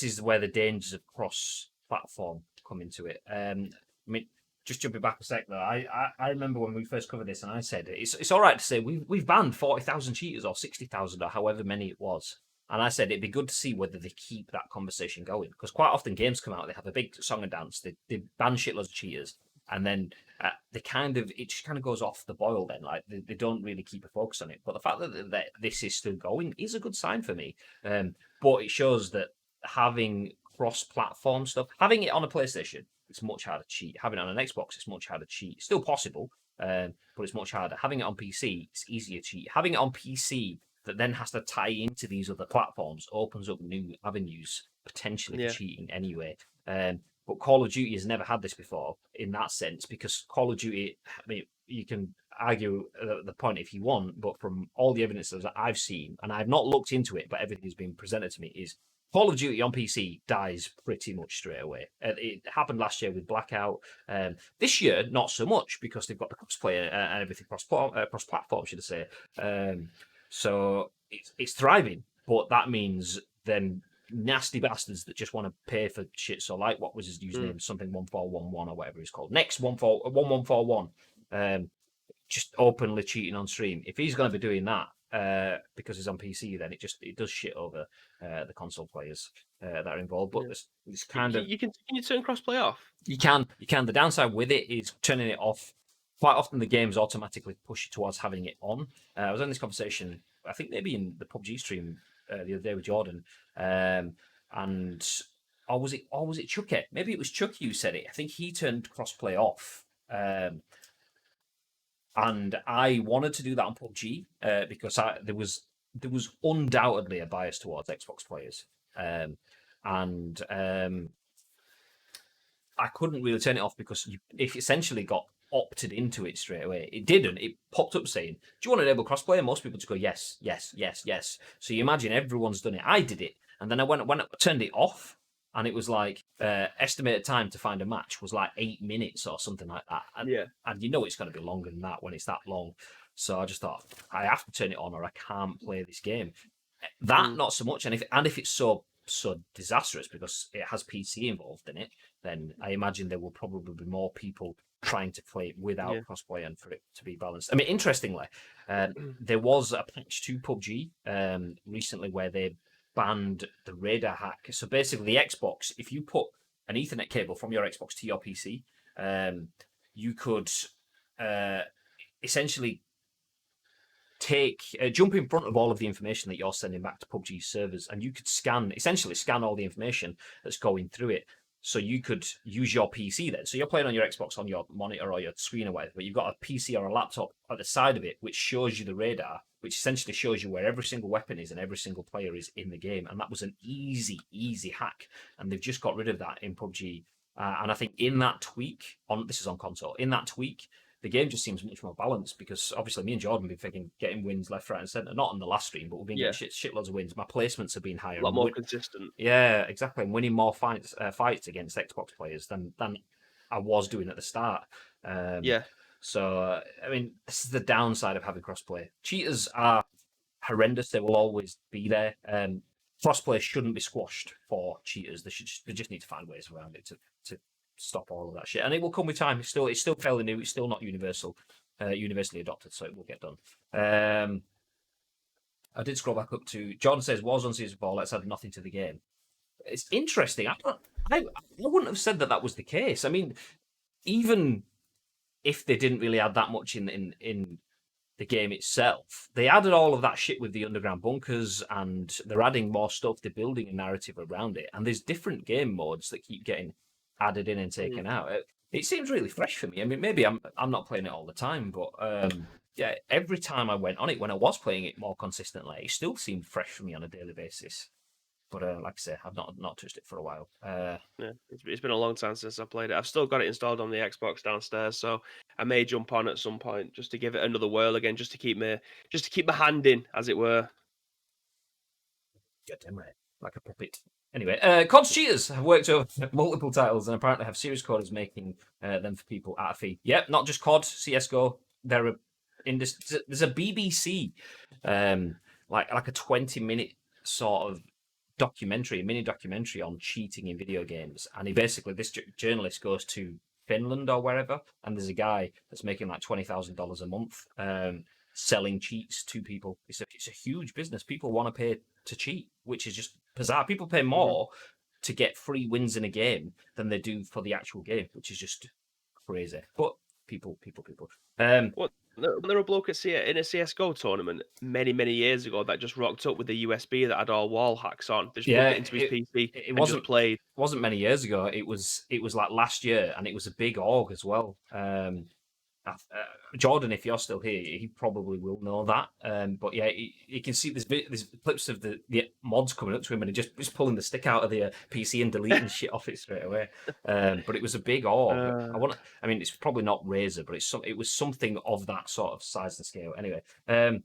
is where the dangers of cross-platform come into it. I mean, just jumping back a sec though, I remember when we first covered this, and I said it's all right to say we've banned 40,000 cheaters or 60,000 or however many it was. And I said it'd be good to see whether they keep that conversation going, because quite often games come out, they have a big song and dance, they ban shitloads of cheaters, and then it just kind of goes off the boil. Then they don't really keep a focus on it. But the fact that this is still going is a good sign for me. But it shows that having cross-platform stuff, having it on a PlayStation, it's much harder to cheat. Having it on an Xbox, it's much harder to cheat. It's still possible, but it's much harder. Having it on PC, it's easier to cheat. Having it on PC that then has to tie into these other platforms opens up new avenues potentially for cheating anyway. But Call of Duty has never had this before in that sense, because Call of Duty, I mean, you can argue the point if you want, but from all the evidence that I've seen, and I've not looked into it, but everything has been presented to me, is Call of Duty on PC dies pretty much straight away. It happened last year with Blackout. This year, not so much, because they've got the crossplay and everything cross-platform, should I say. So it's thriving, but that means then nasty bastards that just want to pay for shit. So like, what was his username? Something 1411 or whatever he's called. Next 1141. Just openly cheating on stream. If he's going to be doing that because he's on PC, then it does shit over the console players that are involved. But it's kind of can you turn crossplay off? You can. The downside with it is turning it off. Quite often the games automatically push you towards having it on. I was in this conversation, I think maybe in the PUBG stream the other day with Jordan, and or was it Chucky? Maybe it was Chucky who said it. I think he turned crossplay off. And I wanted to do that on PUBG because there was undoubtedly a bias towards Xbox players, and I couldn't really turn it off because it essentially got opted into it straight away. It didn't. It popped up saying, "Do you want to enable crossplay?" And most people just go, "Yes, yes, yes, yes." So you imagine everyone's done it. I did it, and then when I turned it off, and it was like estimated time to find a match was like 8 minutes or something like that. And you know it's going to be longer than that when it's that long. So I just thought I have to turn it on or I can't play this game. That not so much. And if it's so disastrous because it has PC involved in it, then I imagine there will probably be more people trying to play it without crossplay and for it to be balanced. I mean, interestingly, there was a patch to PUBG recently where they banned the radar hack. So basically, the Xbox, if you put an Ethernet cable from your Xbox to your PC, you could essentially jump in front of all of the information that you're sending back to PUBG servers, and you could essentially scan all the information that's going through it. So you could use your PC then. So you're playing on your Xbox on your monitor or your screen or whatever, but you've got a PC or a laptop at the side of it, which shows you the radar, which essentially shows you where every single weapon is and every single player is in the game. And that was an easy hack. And they've just got rid of that in PUBG. And I think in that tweak, this is on console, in that tweak, the game just seems much more balanced because obviously me and Jordan have been getting wins left, right, and centre. Not on the last stream, but we've been getting shitloads of wins. My placements have been higher. A lot more consistent. Yeah, exactly. I'm winning more fights against Xbox players than I was doing at the start. So, I mean, this is the downside of having crossplay. Cheaters are horrendous. They will always be there. Crossplay shouldn't be squashed for cheaters. They just need to find ways around it to stop all of that shit, and it will come with time. It's still fairly new. It's still not universally adopted, so it will get done. I did scroll back up to Jordan says Warzone Season 4. Let's add nothing to the game. It's interesting. I wouldn't have said that was the case. I mean, even if they didn't really add that much in the game itself, they added all of that shit with the underground bunkers, and they're adding more stuff. They're building a narrative around it, and there's different game modes that keep getting added in and taken out. It seems really fresh for me. I mean, maybe I'm not playing it all the time, but yeah, every time I went on it, when I was playing it more consistently, it still seemed fresh for me on a daily basis. But like I say, I've not touched it for a while. Yeah, it's been a long time since I played it. I've still got it installed on the Xbox downstairs, so I may jump on at some point just to give it another whirl again, just to keep my hand in, as it were. Goddamn right, like a puppet. Anyway, COD's cheaters have worked over multiple titles and apparently have serious coders making them for people at a fee. Yep, not just COD, CS:GO. There's a BBC, like a 20-minute sort of mini documentary on cheating in video games, and this journalist goes to Finland or wherever, and there's a guy that's making like $20,000 a month selling cheats to people. It's a huge business. People want to pay to cheat, which is just bizarre. People pay more to get free wins in a game than they do for the actual game, which is just crazy. But people. What? There were a bloke in a CS:GO tournament many years ago that just rocked up with the USB that had all wall hacks on. They just plugged it into his PC and just played. It wasn't many years ago. It was like last year, and it was a big org as well. Jordan, if you're still here, he probably will know that. But yeah, you can see there's clips of the mods coming up to him, and he's pulling the stick out of the PC and deleting shit off it straight away. But it was a big org. I mean, it's probably not Razer, but it was something of that sort of size and scale. Anyway, bland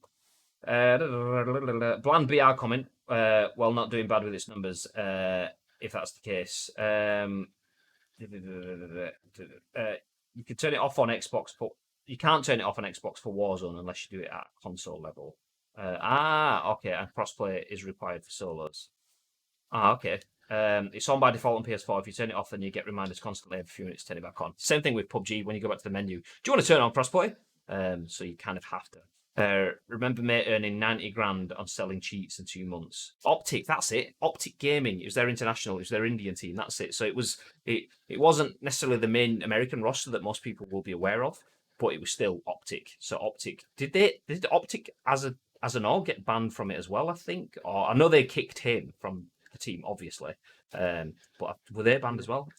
BR comment. Well, not doing bad with its numbers. If that's the case. You can turn it off on Xbox, but you can't turn it off on Xbox for Warzone unless you do it at console level. Okay, and crossplay is required for solos. Okay. It's on by default on PS4. If you turn it off, then you get reminders constantly every few minutes to turn it back on. Same thing with PUBG. When you go back to the menu, do you want to turn on crossplay? So you kind of have to. Remember mate earning 90 grand on selling cheats in 2 months. Optic, that's it. Optic Gaming. It was their international, it was their Indian team. That's it. So it wasn't necessarily the main American roster that most people will be aware of, but it was still Optic. So Optic, did Optic as an org get banned from it as well, I think? Or I know they kicked him from the team, obviously. But were they banned as well?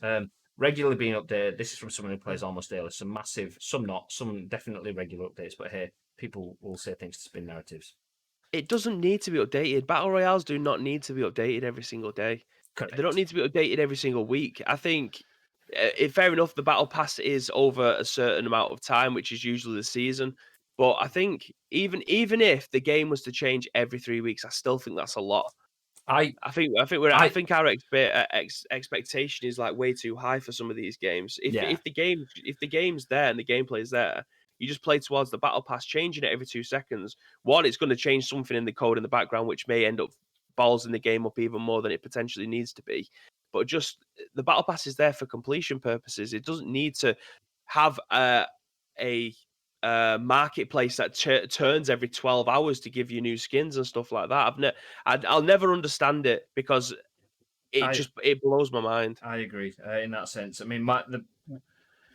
Regularly being updated. This is from someone who plays almost daily. Some massive, some not, some definitely regular updates, but hey, people will say things to spin narratives. It doesn't need to be updated. Battle Royales do not need to be updated every single day. Correct. They don't need to be updated every single week. I think, fair enough, the Battle Pass is over a certain amount of time, which is usually the season. But I think even if the game was to change every 3 weeks, I still think that's a lot. I think our expectation is like way too high for some of these games. If the game's there and the gameplay's there, you just play towards the battle pass, changing it every 2 seconds. One, it's going to change something in the code in the background, which may end up balls in the game up even more than it potentially needs to be. But just the battle pass is there for completion purposes. It doesn't need to have a marketplace that turns every 12 hours to give you new skins and stuff like that. I'll never understand it because it blows my mind. I agree in that sense. I mean, the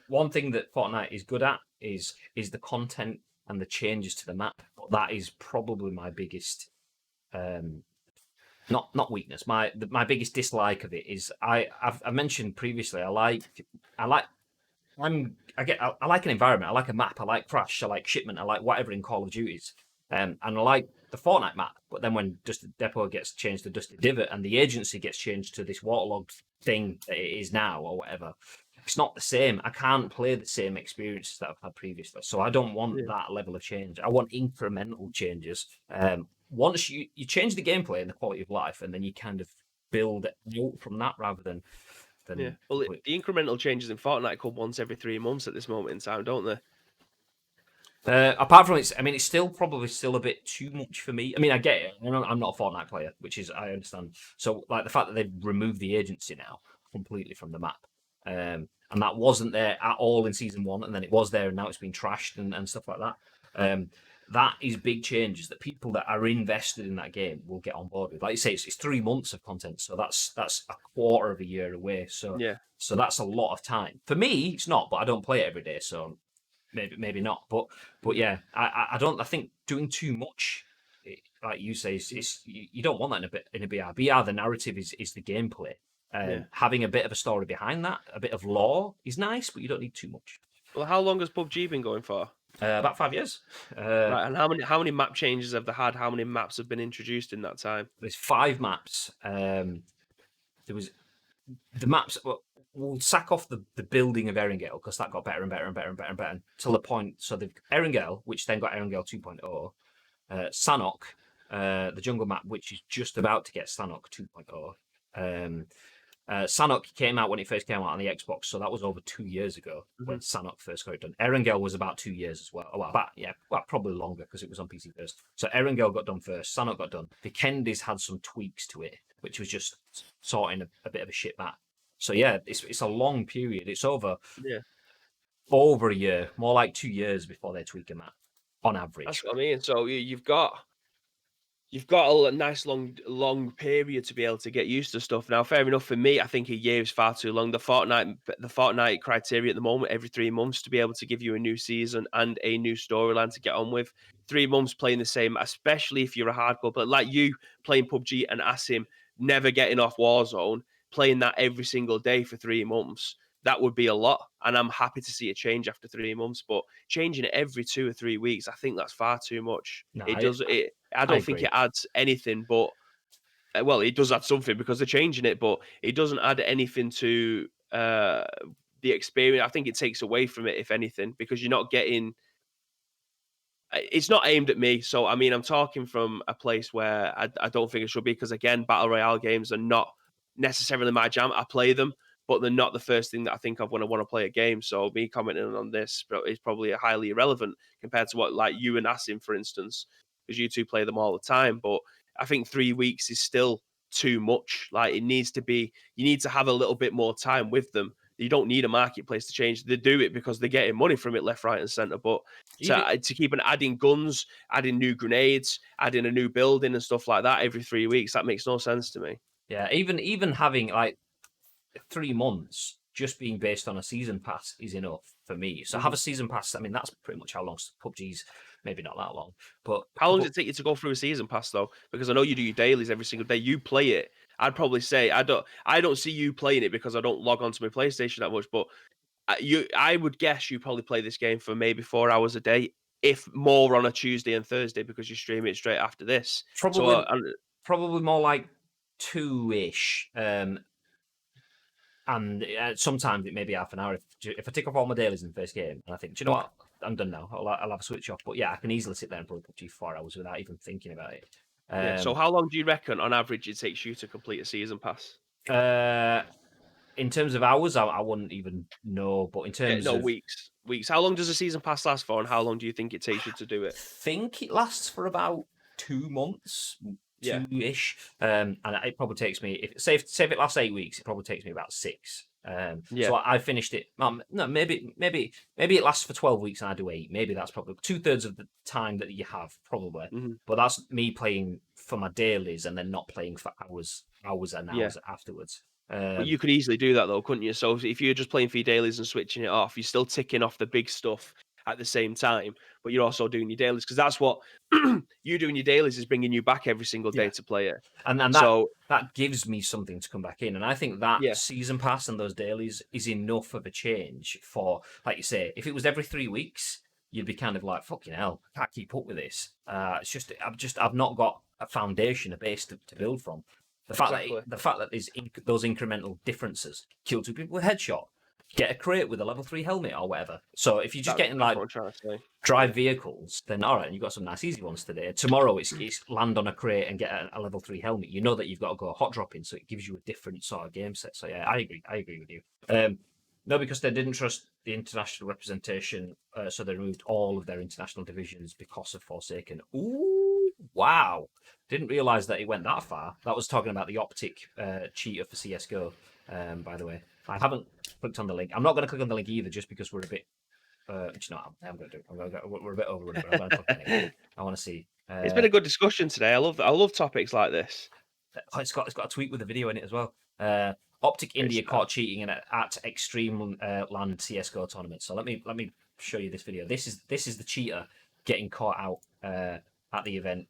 one thing that Fortnite is good at is the content and the changes to the map. But that is probably my biggest not weakness. My biggest dislike of it is I've mentioned previously. I like an environment. I like a map. I like Crash. I like Shipment. I like whatever in Call of Duties. And I like the Fortnite map. But then when Dusty Depot gets changed to Dusty Divot and the agency gets changed to this waterlogged thing that it is now or whatever, it's not the same. I can't play the same experiences that I've had previously. So I don't want that level of change. I want incremental changes. Once you change the gameplay and the quality of life, and then you kind of build out from that rather than well, the incremental changes in Fortnite come once every 3 months at this moment in time, don't they? Apart from it's still probably a bit too much for me. I mean, I get it. I'm not a Fortnite player, which is I understand. So like the fact that they've removed the agency now completely from the map, and that wasn't there at all in season 1, and then it was there, and now it's been trashed and stuff like that. that is big changes that people that are invested in that game will get on board with. Like you say, it's 3 months of content, so that's a quarter of a year away. So Yeah. so that's a lot of time. For me, it's not, but I don't play it every day, so maybe not. But yeah, I don't. I think doing too much, like you say, you don't want that in a BR. BR, the narrative is the gameplay. Yeah. Having a bit of a story behind that, a bit of lore is nice, but you don't need too much. Well, how long has PUBG been going for? About 5 years. Right, and how many map changes have they had? How many maps have been introduced in that time? There's 5 maps. There was the maps. Well, we'll sack off the building of Erangel because that got better and better and better and better and better until the point. So they've Erangel, which then got Erangel 2.0, Sanhok, the jungle map, which is just about to get Sanhok 2.0. Sanhok came out when it first came out on the Xbox, so that was over 2 years ago when Sanhok first got it done. Erangel was about 2 years as well. Well, probably longer because it was on PC first. So Erangel got done first, Sanhok got done. Vikendis had some tweaks to it, which was just sorting a bit of a shit map. So yeah, it's a long period. It's over a year, more like 2 years before they tweak a map on average. That's what I mean. So you've got a nice long period to be able to get used to stuff. Now, fair enough for me, I think a year is far too long. The Fortnite criteria at the moment, every 3 months to be able to give you a new season and a new storyline to get on with. 3 months playing the same, especially if you're a hardcore, but like you playing PUBG and Asim, never getting off Warzone, playing that every single day for 3 months. That would be a lot, and I'm happy to see a change after 3 months. But changing it every 2 or 3 weeks, I think that's far too much. No, It does. I I don't think agree. it adds anything, but well, it does add something because they're changing it, but it doesn't add anything to the experience. I think it takes away from it, if anything, because you're not getting. It's not aimed at me, so I mean, I'm talking from a place where I don't think it should be, because again, battle royale games are not necessarily my jam. I play them, but they're not the first thing that I think of when I want to play a game. So me commenting on this is probably highly irrelevant compared to what, like, you and Asim, for instance, because you two play them all the time. But I think 3 weeks is still too much. Like, it needs to be, you need to have a little bit more time with them. You don't need a marketplace to change. They do it because they're getting money from it left, right, and center. But Even to keep on adding guns, adding new grenades, adding a new building and stuff like that every 3 weeks, that makes no sense to me. yeah, even having like 3 months just being based on a season pass is enough for me. So have a season pass. I mean, that's pretty much how long PUBG's. Maybe not that long, but a How long couple. does it take you to go through a season pass though? Because I know you do your dailies every single day. You play it. I'd probably say I don't see you playing it because I don't log onto my PlayStation that much. But I would guess you probably play this game for maybe 4 hours a day, if more on a Tuesday and Thursday, because you stream it straight after this. So Probably probably more like 2-ish. And sometimes it may be half an hour. If I tick off all my dailies in the first game, and I think, do you know what? I'm done now. I'll have a switch off. But yeah, I can easily sit there and play PUBG 4 hours without even thinking about it. yeah. So how long do you reckon on average it takes you to complete a season pass? In terms of hours, I wouldn't even know. But in terms No, of, weeks. Weeks. How long does a season pass last for, and how long do you think it takes you to do I it? think it lasts for about 2 months, Yeah. 2-ish. And it probably takes me, if say if it lasts 8 weeks, it probably takes me about 6. Yeah. So I finished it. No, maybe it lasts for 12 weeks and I do 8. Maybe that's probably 2/3 of the time that you have, probably. But that's me playing for my dailies and then not playing for hours and Yeah. hours afterwards. But you could easily do that though, couldn't you? So if you're just playing for your dailies and switching it off, you're still ticking off the big stuff at the same time, but you're also doing your dailies, because that's what you doing your dailies is bringing you back every single day Yeah. to play it. And So that gives me something to come back in. And I think that yeah, season pass and those dailies is enough of a change for, like you say, if it was every 3 weeks, you'd be kind of like, fucking hell, I can't keep up with this. It's I've not got a foundation, a base to build from. exactly. The fact that there's those incremental differences, kill 2 people with headshot, get a crate with a level 3 helmet or whatever. So if you're just getting That's like what I'm trying to say. drive vehicles, then all right, you've got some nice easy ones today. Tomorrow it's land on a crate and get a level 3 helmet. You know that you've got to go hot dropping, so it gives you a different sort of game set. So yeah, I agree with you. No, because they didn't trust the international representation, so they removed all of their international divisions because of Forsaken. Ooh, wow! Didn't realize that it went that far. That was talking about the optic cheater for CS:GO. By the way, I haven't clicked on the link. I'm not going to click on the link either, just because we're a bit you know, I'm going to do it. We're a bit overrun, but I'm going to click anyway. I want to see. It's been a good discussion today. I love topics like this. It's got a tweet with a video in it as well. Optic Great India stuff. caught cheating at Extreme Land CS:GO tournament. So let me show you this video. This is the cheater getting caught out at the event.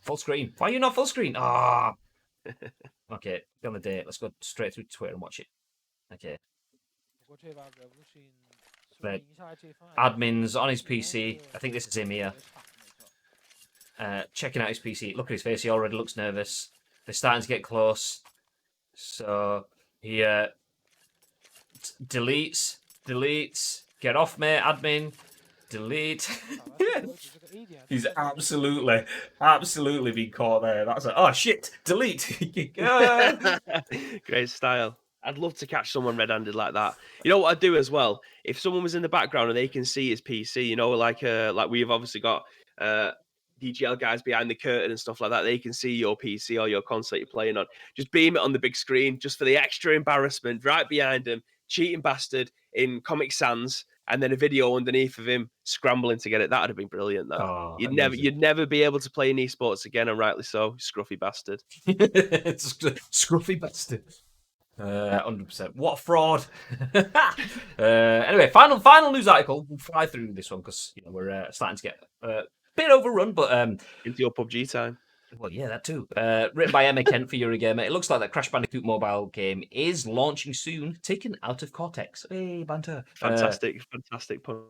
Full screen. Why are you not full screen? Ah. Okay, be on the date. Let's go straight through Twitter and watch it. Okay. Right. Admin's on his PC. I think this is him here. Checking out his PC. Look at his face. He already looks nervous. They're starting to get close. So he deletes. Get off, mate, admin. Delete. He's absolutely been caught there. That's like, oh shit, delete. Great style. I'd love to catch someone red-handed like that. You know what I'd do as well? If someone was in the background and they can see his PC, you know, like we've obviously got DGL guys behind the curtain and stuff like that, they can see your PC or your console you're playing on. Just beam it on the big screen, just for the extra embarrassment, right behind him, cheating bastard in Comic Sans, and then a video underneath of him scrambling to get it. That would have been brilliant. That you'd never be able to play in esports again, and rightly so. Scruffy bastard. Scruffy bastard. 100%. What a fraud. Anyway, final news article. We'll fly through this one because we're starting to get a bit overrun, but into your PUBG time. Well, yeah, that too. Written by Emma Kent for Eurogamer. It looks like that Crash Bandicoot mobile game is launching soon, taken out of Cortex. Hey, banter. Fantastic pun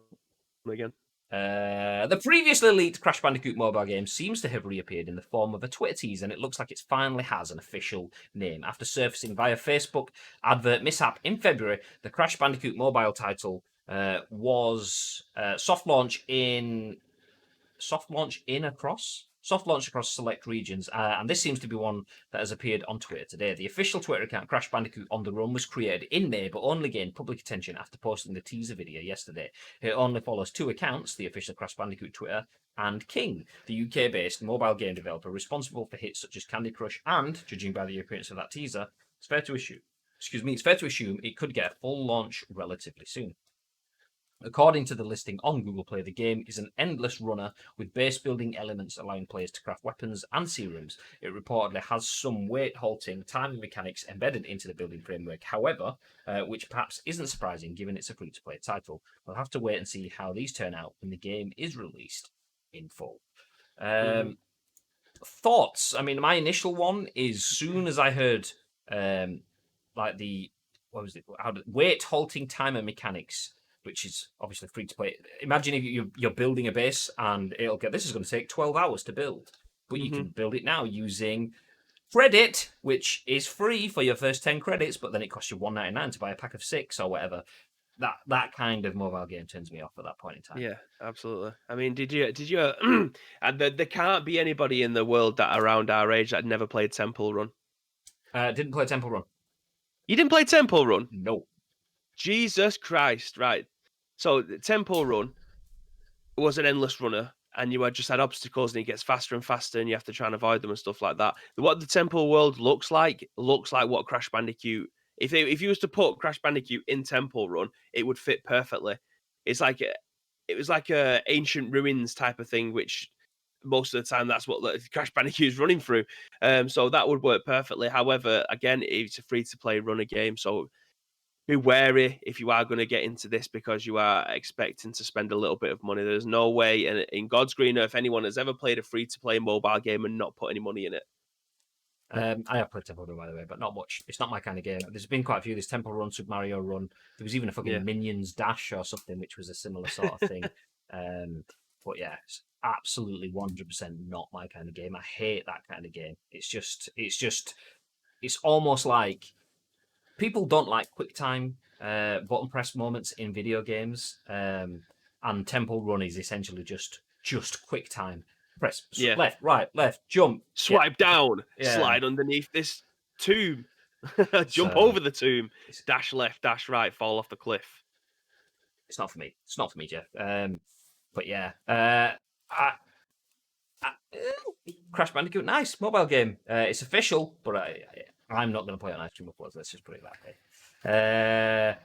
again. The previously leaked Crash Bandicoot mobile game seems to have reappeared in the form of a Twitter tease, and it looks like it finally has an official name. After surfacing via Facebook advert mishap in February, the Crash Bandicoot mobile title was soft launch across select regions, and this seems to be one that has appeared on Twitter today. The official Twitter account Crash Bandicoot on the Run was created in May, but only gained public attention after posting the teaser video yesterday. It only follows two accounts, the official Crash Bandicoot Twitter and King, the UK-based mobile game developer responsible for hits such as Candy Crush, and, judging by the appearance of that teaser, it's fair to assume it could get a full launch relatively soon. According to the listing on Google Play, the game is an endless runner with base building elements allowing players to craft weapons and serums. It reportedly has some weight halting timing mechanics embedded into the building framework, however, which perhaps isn't surprising given it's a free-to-play title. We'll have to wait and see how these turn out when the game is released in full. Thoughts? I mean, my initial one is soon as I heard weight halting timer mechanics, which is obviously free to play. Imagine if you're building a base and this is going to take 12 hours to build, but you can build it now using credit, which is free for your first 10 credits, but then it costs you $1.99 to buy a pack of 6 or whatever. That kind of mobile game turns me off at that point in time. Yeah, absolutely. I mean, did you? And there can't be anybody in the world that around our age that never played Temple Run. Didn't play Temple Run. You didn't play Temple Run? No. Jesus Christ! Right. So Temple Run was an endless runner, and you just had obstacles, and it gets faster and faster, and you have to try and avoid them and stuff like that. What the Temple world looks like what Crash Bandicoot. If you was to put Crash Bandicoot in Temple Run, it would fit perfectly. It was like a ancient ruins type of thing, which most of the time that's what Crash Bandicoot is running through. So that would work perfectly. However, again, it's a free to play runner game, so be wary if you are going to get into this because you are expecting to spend a little bit of money. There's no way in God's green earth anyone has ever played a free to play mobile game and not put any money in it. I have played Temple Run, by the way, but not much. It's not my kind of game. There's been quite a few. There's Temple Run, Super Mario Run. There was even a fucking Minions Dash or something, which was a similar sort of thing. But yeah, it's absolutely 100% not my kind of game. I hate that kind of game. It's almost like people don't like QuickTime button press moments in video games, and Temple Run is essentially just QuickTime. Press left, right, left, jump, swipe down, slide underneath this tomb, jump over the tomb, dash left, dash right, fall off the cliff. It's not for me. It's not for me, Jeff. But yeah, Crash Bandicoot, nice mobile game. It's official, but I'm not going to play it on ice cream uploads. Let's just put it that way.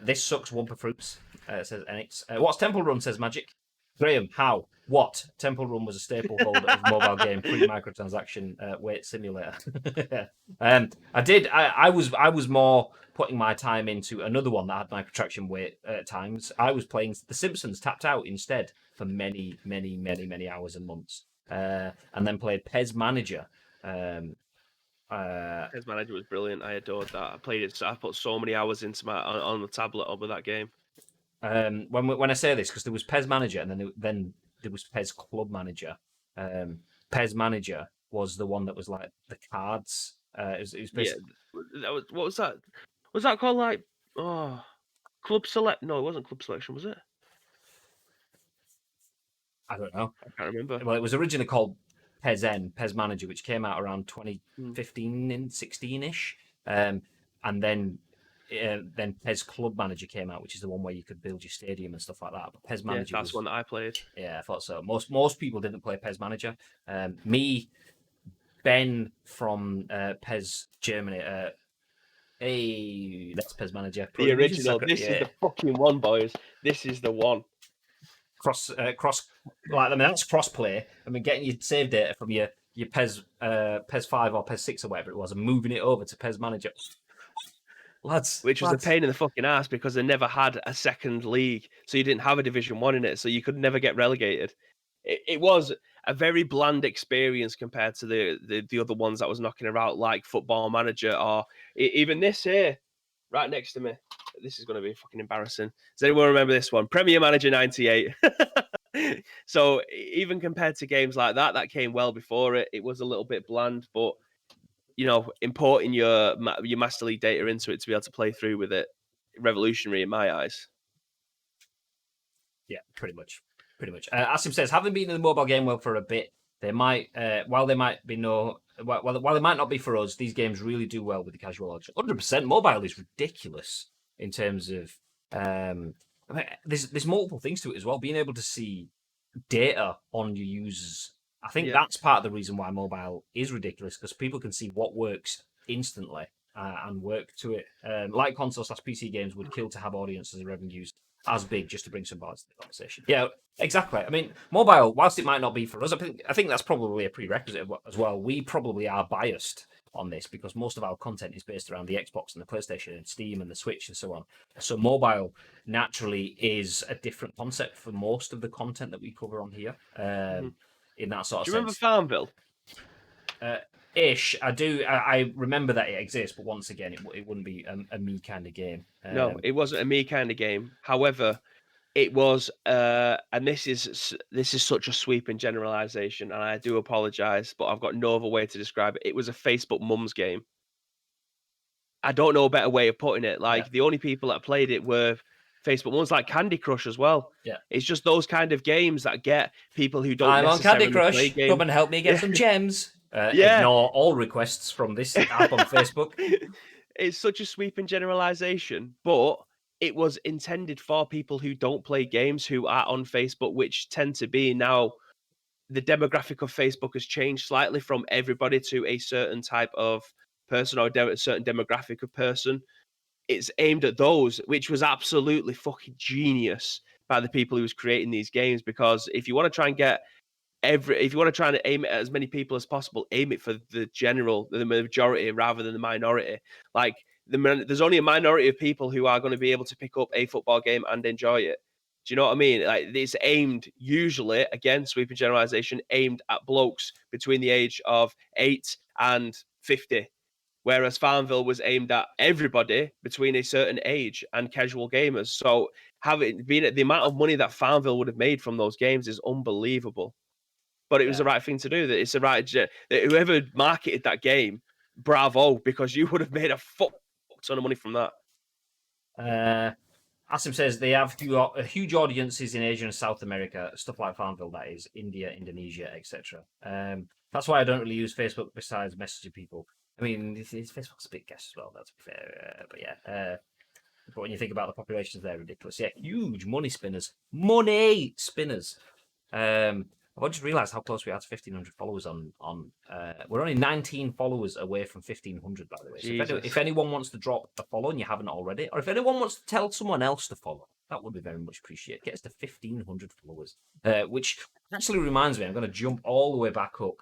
This sucks. Wumpa fruits. Says Enix. What's Temple Run? Says Magic. Graham, how? What? Temple Run was a staple holder of mobile game pre-microtransaction wait simulator. I was more putting my time into another one that had microtransaction wait times. I was playing The Simpsons Tapped Out instead for many, many, many, many hours and months. And then played Pez Manager. His manager was brilliant. I adored that. I played it. I put so many hours into my on the tablet over that game. When I say this, because there was Pez Manager and then there was Pez Club Manager. Pez Manager was the one that was like the cards. It was basically... that was what was that? Was that called like Club Select? No, it wasn't Club Selection, was it? I don't know. I can't remember. Well, it was originally called Pez Manager, which came out around 2015 and 16ish, and then Pez Club Manager came out, which is the one where you could build your stadium and stuff like that. But Pez Manager, that's one that I played. Yeah, I thought so. Most people didn't play Pez Manager. Me, Ben from Pez Germany. Hey, that's Pez Manager. The original. This is the fucking one, boys. This is the one. Cross, like, I mean, that's cross-play. I mean, getting your save data from your Pez 5 or Pez 6 or whatever it was and moving it over to Pez Manager. Which was a pain in the fucking ass because they never had a second league. So you didn't have a Division 1 in it. So you could never get relegated. It was a very bland experience compared to the other ones that was knocking around, like Football Manager or even this here, right next to me. This is going to be fucking embarrassing. Does anyone remember this one? Premier Manager 98. So even compared to games like that came well before it. It was a little bit bland, but importing your Master League data into it to be able to play through with it, revolutionary in my eyes. Yeah, pretty much. Asim says, having been in the mobile game world for a bit, they might, while they might not be for us, these games really do well with the casual audience. 100%. Mobile is ridiculous in terms of there's multiple things to it as well. Being able to see data on your users, I think that's part of the reason why mobile is ridiculous, because people can see what works instantly and work to it. Like console/PC games would kill to have audiences and revenues as big just to bring some balance to the conversation. Yeah, exactly. I mean, mobile, whilst it might not be for us, I think that's probably a prerequisite as well. We probably are biased on this because most of our content is based around the Xbox and the PlayStation and Steam and the Switch and so on. So mobile naturally is a different concept for most of the content that we cover on here. In that sort of sense. Do you remember Farmville? Ish, I do. I remember that it exists, but once again, it wouldn't be a me kind of game. No, it wasn't a me kind of game. However, it was, and this is such a sweeping generalization, and I do apologize, but I've got no other way to describe it. It was a Facebook mums game. I don't know a better way of putting it. Like the only people that played it were Facebook mums, like Candy Crush as well. Yeah, it's just those kind of games that get people who don't. I'm on Candy Crush. Play games. Come and help me get some gems. Ignore all requests from this app on Facebook. It's such a sweeping generalization, but it was intended for people who don't play games, who are on Facebook, which tend to be now the demographic of Facebook has changed slightly from everybody to a certain type of person or a certain demographic of person. It's aimed at those, which was absolutely fucking genius by the people who was creating these games, because if you want to try and get if you want to try and aim it at as many people as possible, aim it for the majority rather than the minority. Like there's only a minority of people who are going to be able to pick up a football game and enjoy it. Do you know what I mean? Like it's aimed usually, again, sweeping generalization, aimed at blokes between the age of 8 and 50. Whereas Farmville was aimed at everybody between a certain age and casual gamers. So the amount of money that Farmville would have made from those games is unbelievable. But it was the right thing to do. That it's the right. Whoever marketed that game, bravo, because you would have made a fuck ton of money from that. Asim says they have huge audiences in Asia and South America, stuff like Farmville, that is, India, Indonesia, etc. That's why I don't really use Facebook besides messaging people. I mean, Facebook's a big guess as well, that's fair. But yeah. But when you think about the populations, they're ridiculous. Yeah, huge money spinners. I've just realised how close we are to 1,500 followers on. We're only 19 followers away from 1,500, by the way. So if anyone wants to drop a follow and you haven't already, or if anyone wants to tell someone else to follow, that would be very much appreciated. Get us to 1,500 followers, which actually reminds me, I'm going to jump all the way back up,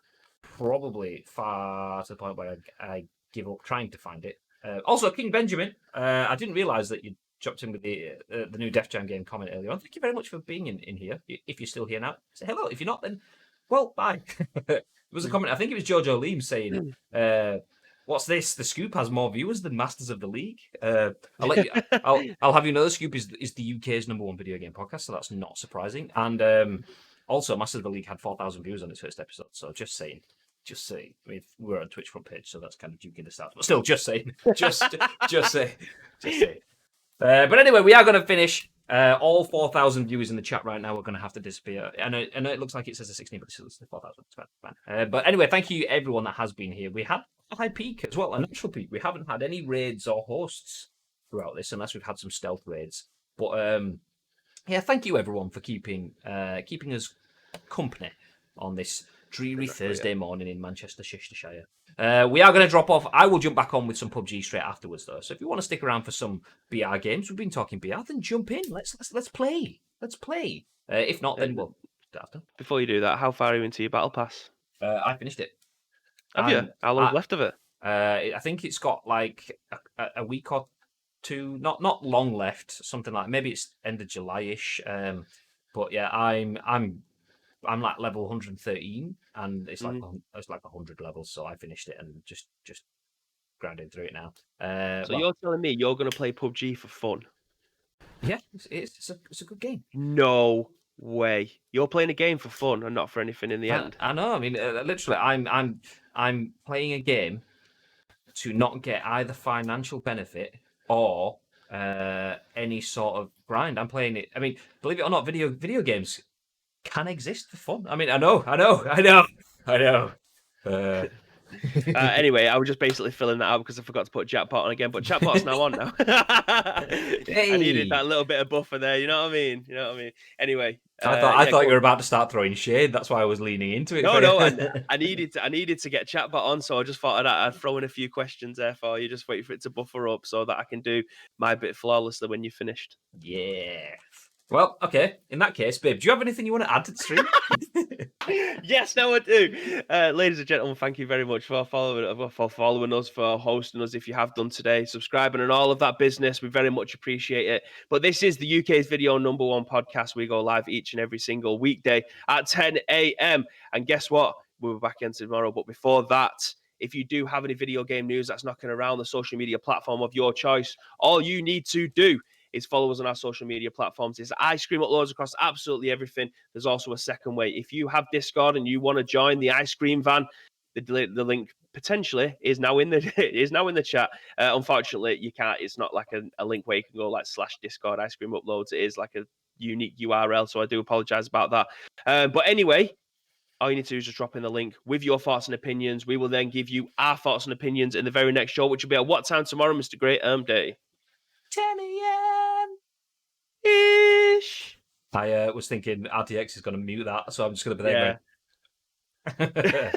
probably far to the point where I give up trying to find it. Also, King Benjamin, I didn't realise that you dropped in with the new Def Jam game comment earlier on. Thank you very much for being in here. If you're still here now, say hello. If you're not, then, well, bye. There was a comment, I think it was Jojo Leem saying, what's this? The Scoop has more viewers than Masters of the League. I'll have you know the Scoop is the UK's #1 video game podcast, so that's not surprising. And also, Masters of the League had 4,000 views on its first episode, so just saying. Just saying. I mean, we're on Twitch front page, so that's kind of duking us out. But still, just saying. Just saying. But anyway, we are going to finish. All 4,000 viewers in the chat right now are going to have to disappear. I know it looks like it says a 16, but it's 4,000. But anyway, thank you everyone that has been here. We had a high peak as well, a natural peak. We haven't had any raids or hosts throughout this, unless we've had some stealth raids. But yeah, thank you everyone for keeping us company on this dreary Thursday morning in Manchester, Worcestershire. We are going to drop off. I will jump back on with some PUBG straight afterwards, though. So if you want to stick around for some BR games, we've been talking BR, then jump in. Let's play. Let's play. If not, then we'll after. Before you do that, how far are you into your battle pass? I finished it. Have you? How long's left of it? I think it's got like a week or two. Not long left. Something like maybe it's end of July-ish. But yeah, I'm like level 113, and it's like 100 levels. So I finished it and just grinding through it now. So you're telling me you're going to play PUBG for fun? Yeah, it's a good game. No way. You're playing a game for fun and not for anything in the end. I know. I mean, literally, I'm playing a game to not get either financial benefit or any sort of grind. I'm playing it. I mean, believe it or not, video games can exist for fun. I mean, I know. Anyway, I was just basically filling that out because I forgot to put Jackpot on again, but Jackpot's now on now. Hey. I needed that little bit of buffer there. You know what I mean? Anyway, I thought you were about to start throwing shade. That's why I was leaning into it. No. I needed to get Chatbot on, so I just thought I'd throw in a few questions there for you. Just wait for it to buffer up so that I can do my bit flawlessly when you're finished. Yeah. Well, okay. In that case, babe, do you have anything you want to add to the stream? Yes, now I do. Ladies and gentlemen, thank you very much for following us, for hosting us. If you have done today, subscribing and all of that business, we very much appreciate it. But this is the UK's video #1 podcast. We go live each and every single weekday at 10 a.m. And guess what? We'll be back again tomorrow. But before that, if you do have any video game news that's knocking around the social media platform of your choice, all you need to do is follow us on our social media platforms. It's Ice Cream Uploads across absolutely everything. There's also a second way. If you have Discord and you want to join the Ice Cream Van, the link potentially is now in the chat. Unfortunately, you can't. It's not like a link where you can go like /Discord Ice Cream Uploads. It is like a unique URL, so I do apologize about that. But anyway, all you need to do is just drop in the link with your thoughts and opinions. We will then give you our thoughts and opinions in the very next show, which will be at what time tomorrow, Mr. Great Day? 10 a.m. ish. I was thinking RTX is going to mute that, so I'm just going to be there. Yeah.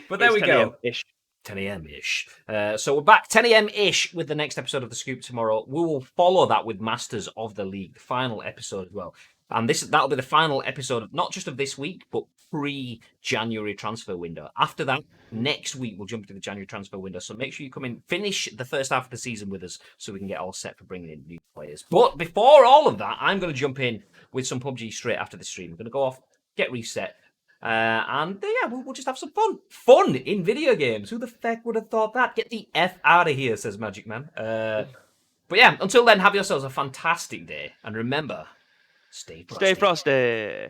But there we go. 10 a.m.-ish. So we're back 10 a.m.-ish with the next episode of The Scoop tomorrow. We will follow that with Masters of the League, the final episode as well. And that'll be the final episode, not just of this week, but pre-January transfer window. After that, next week, we'll jump into the January transfer window. So make sure you come in, finish the first half of the season with us so we can get all set for bringing in new players. But before all of that, I'm going to jump in with some PUBG straight after the stream. We're going to go off, get reset, and yeah, we'll just have some fun. Fun in video games. Who the feck would have thought that? Get the F out of here, says Magic Man. But yeah, until then, have yourselves a fantastic day. And remember, stay frosty. Stay frosty.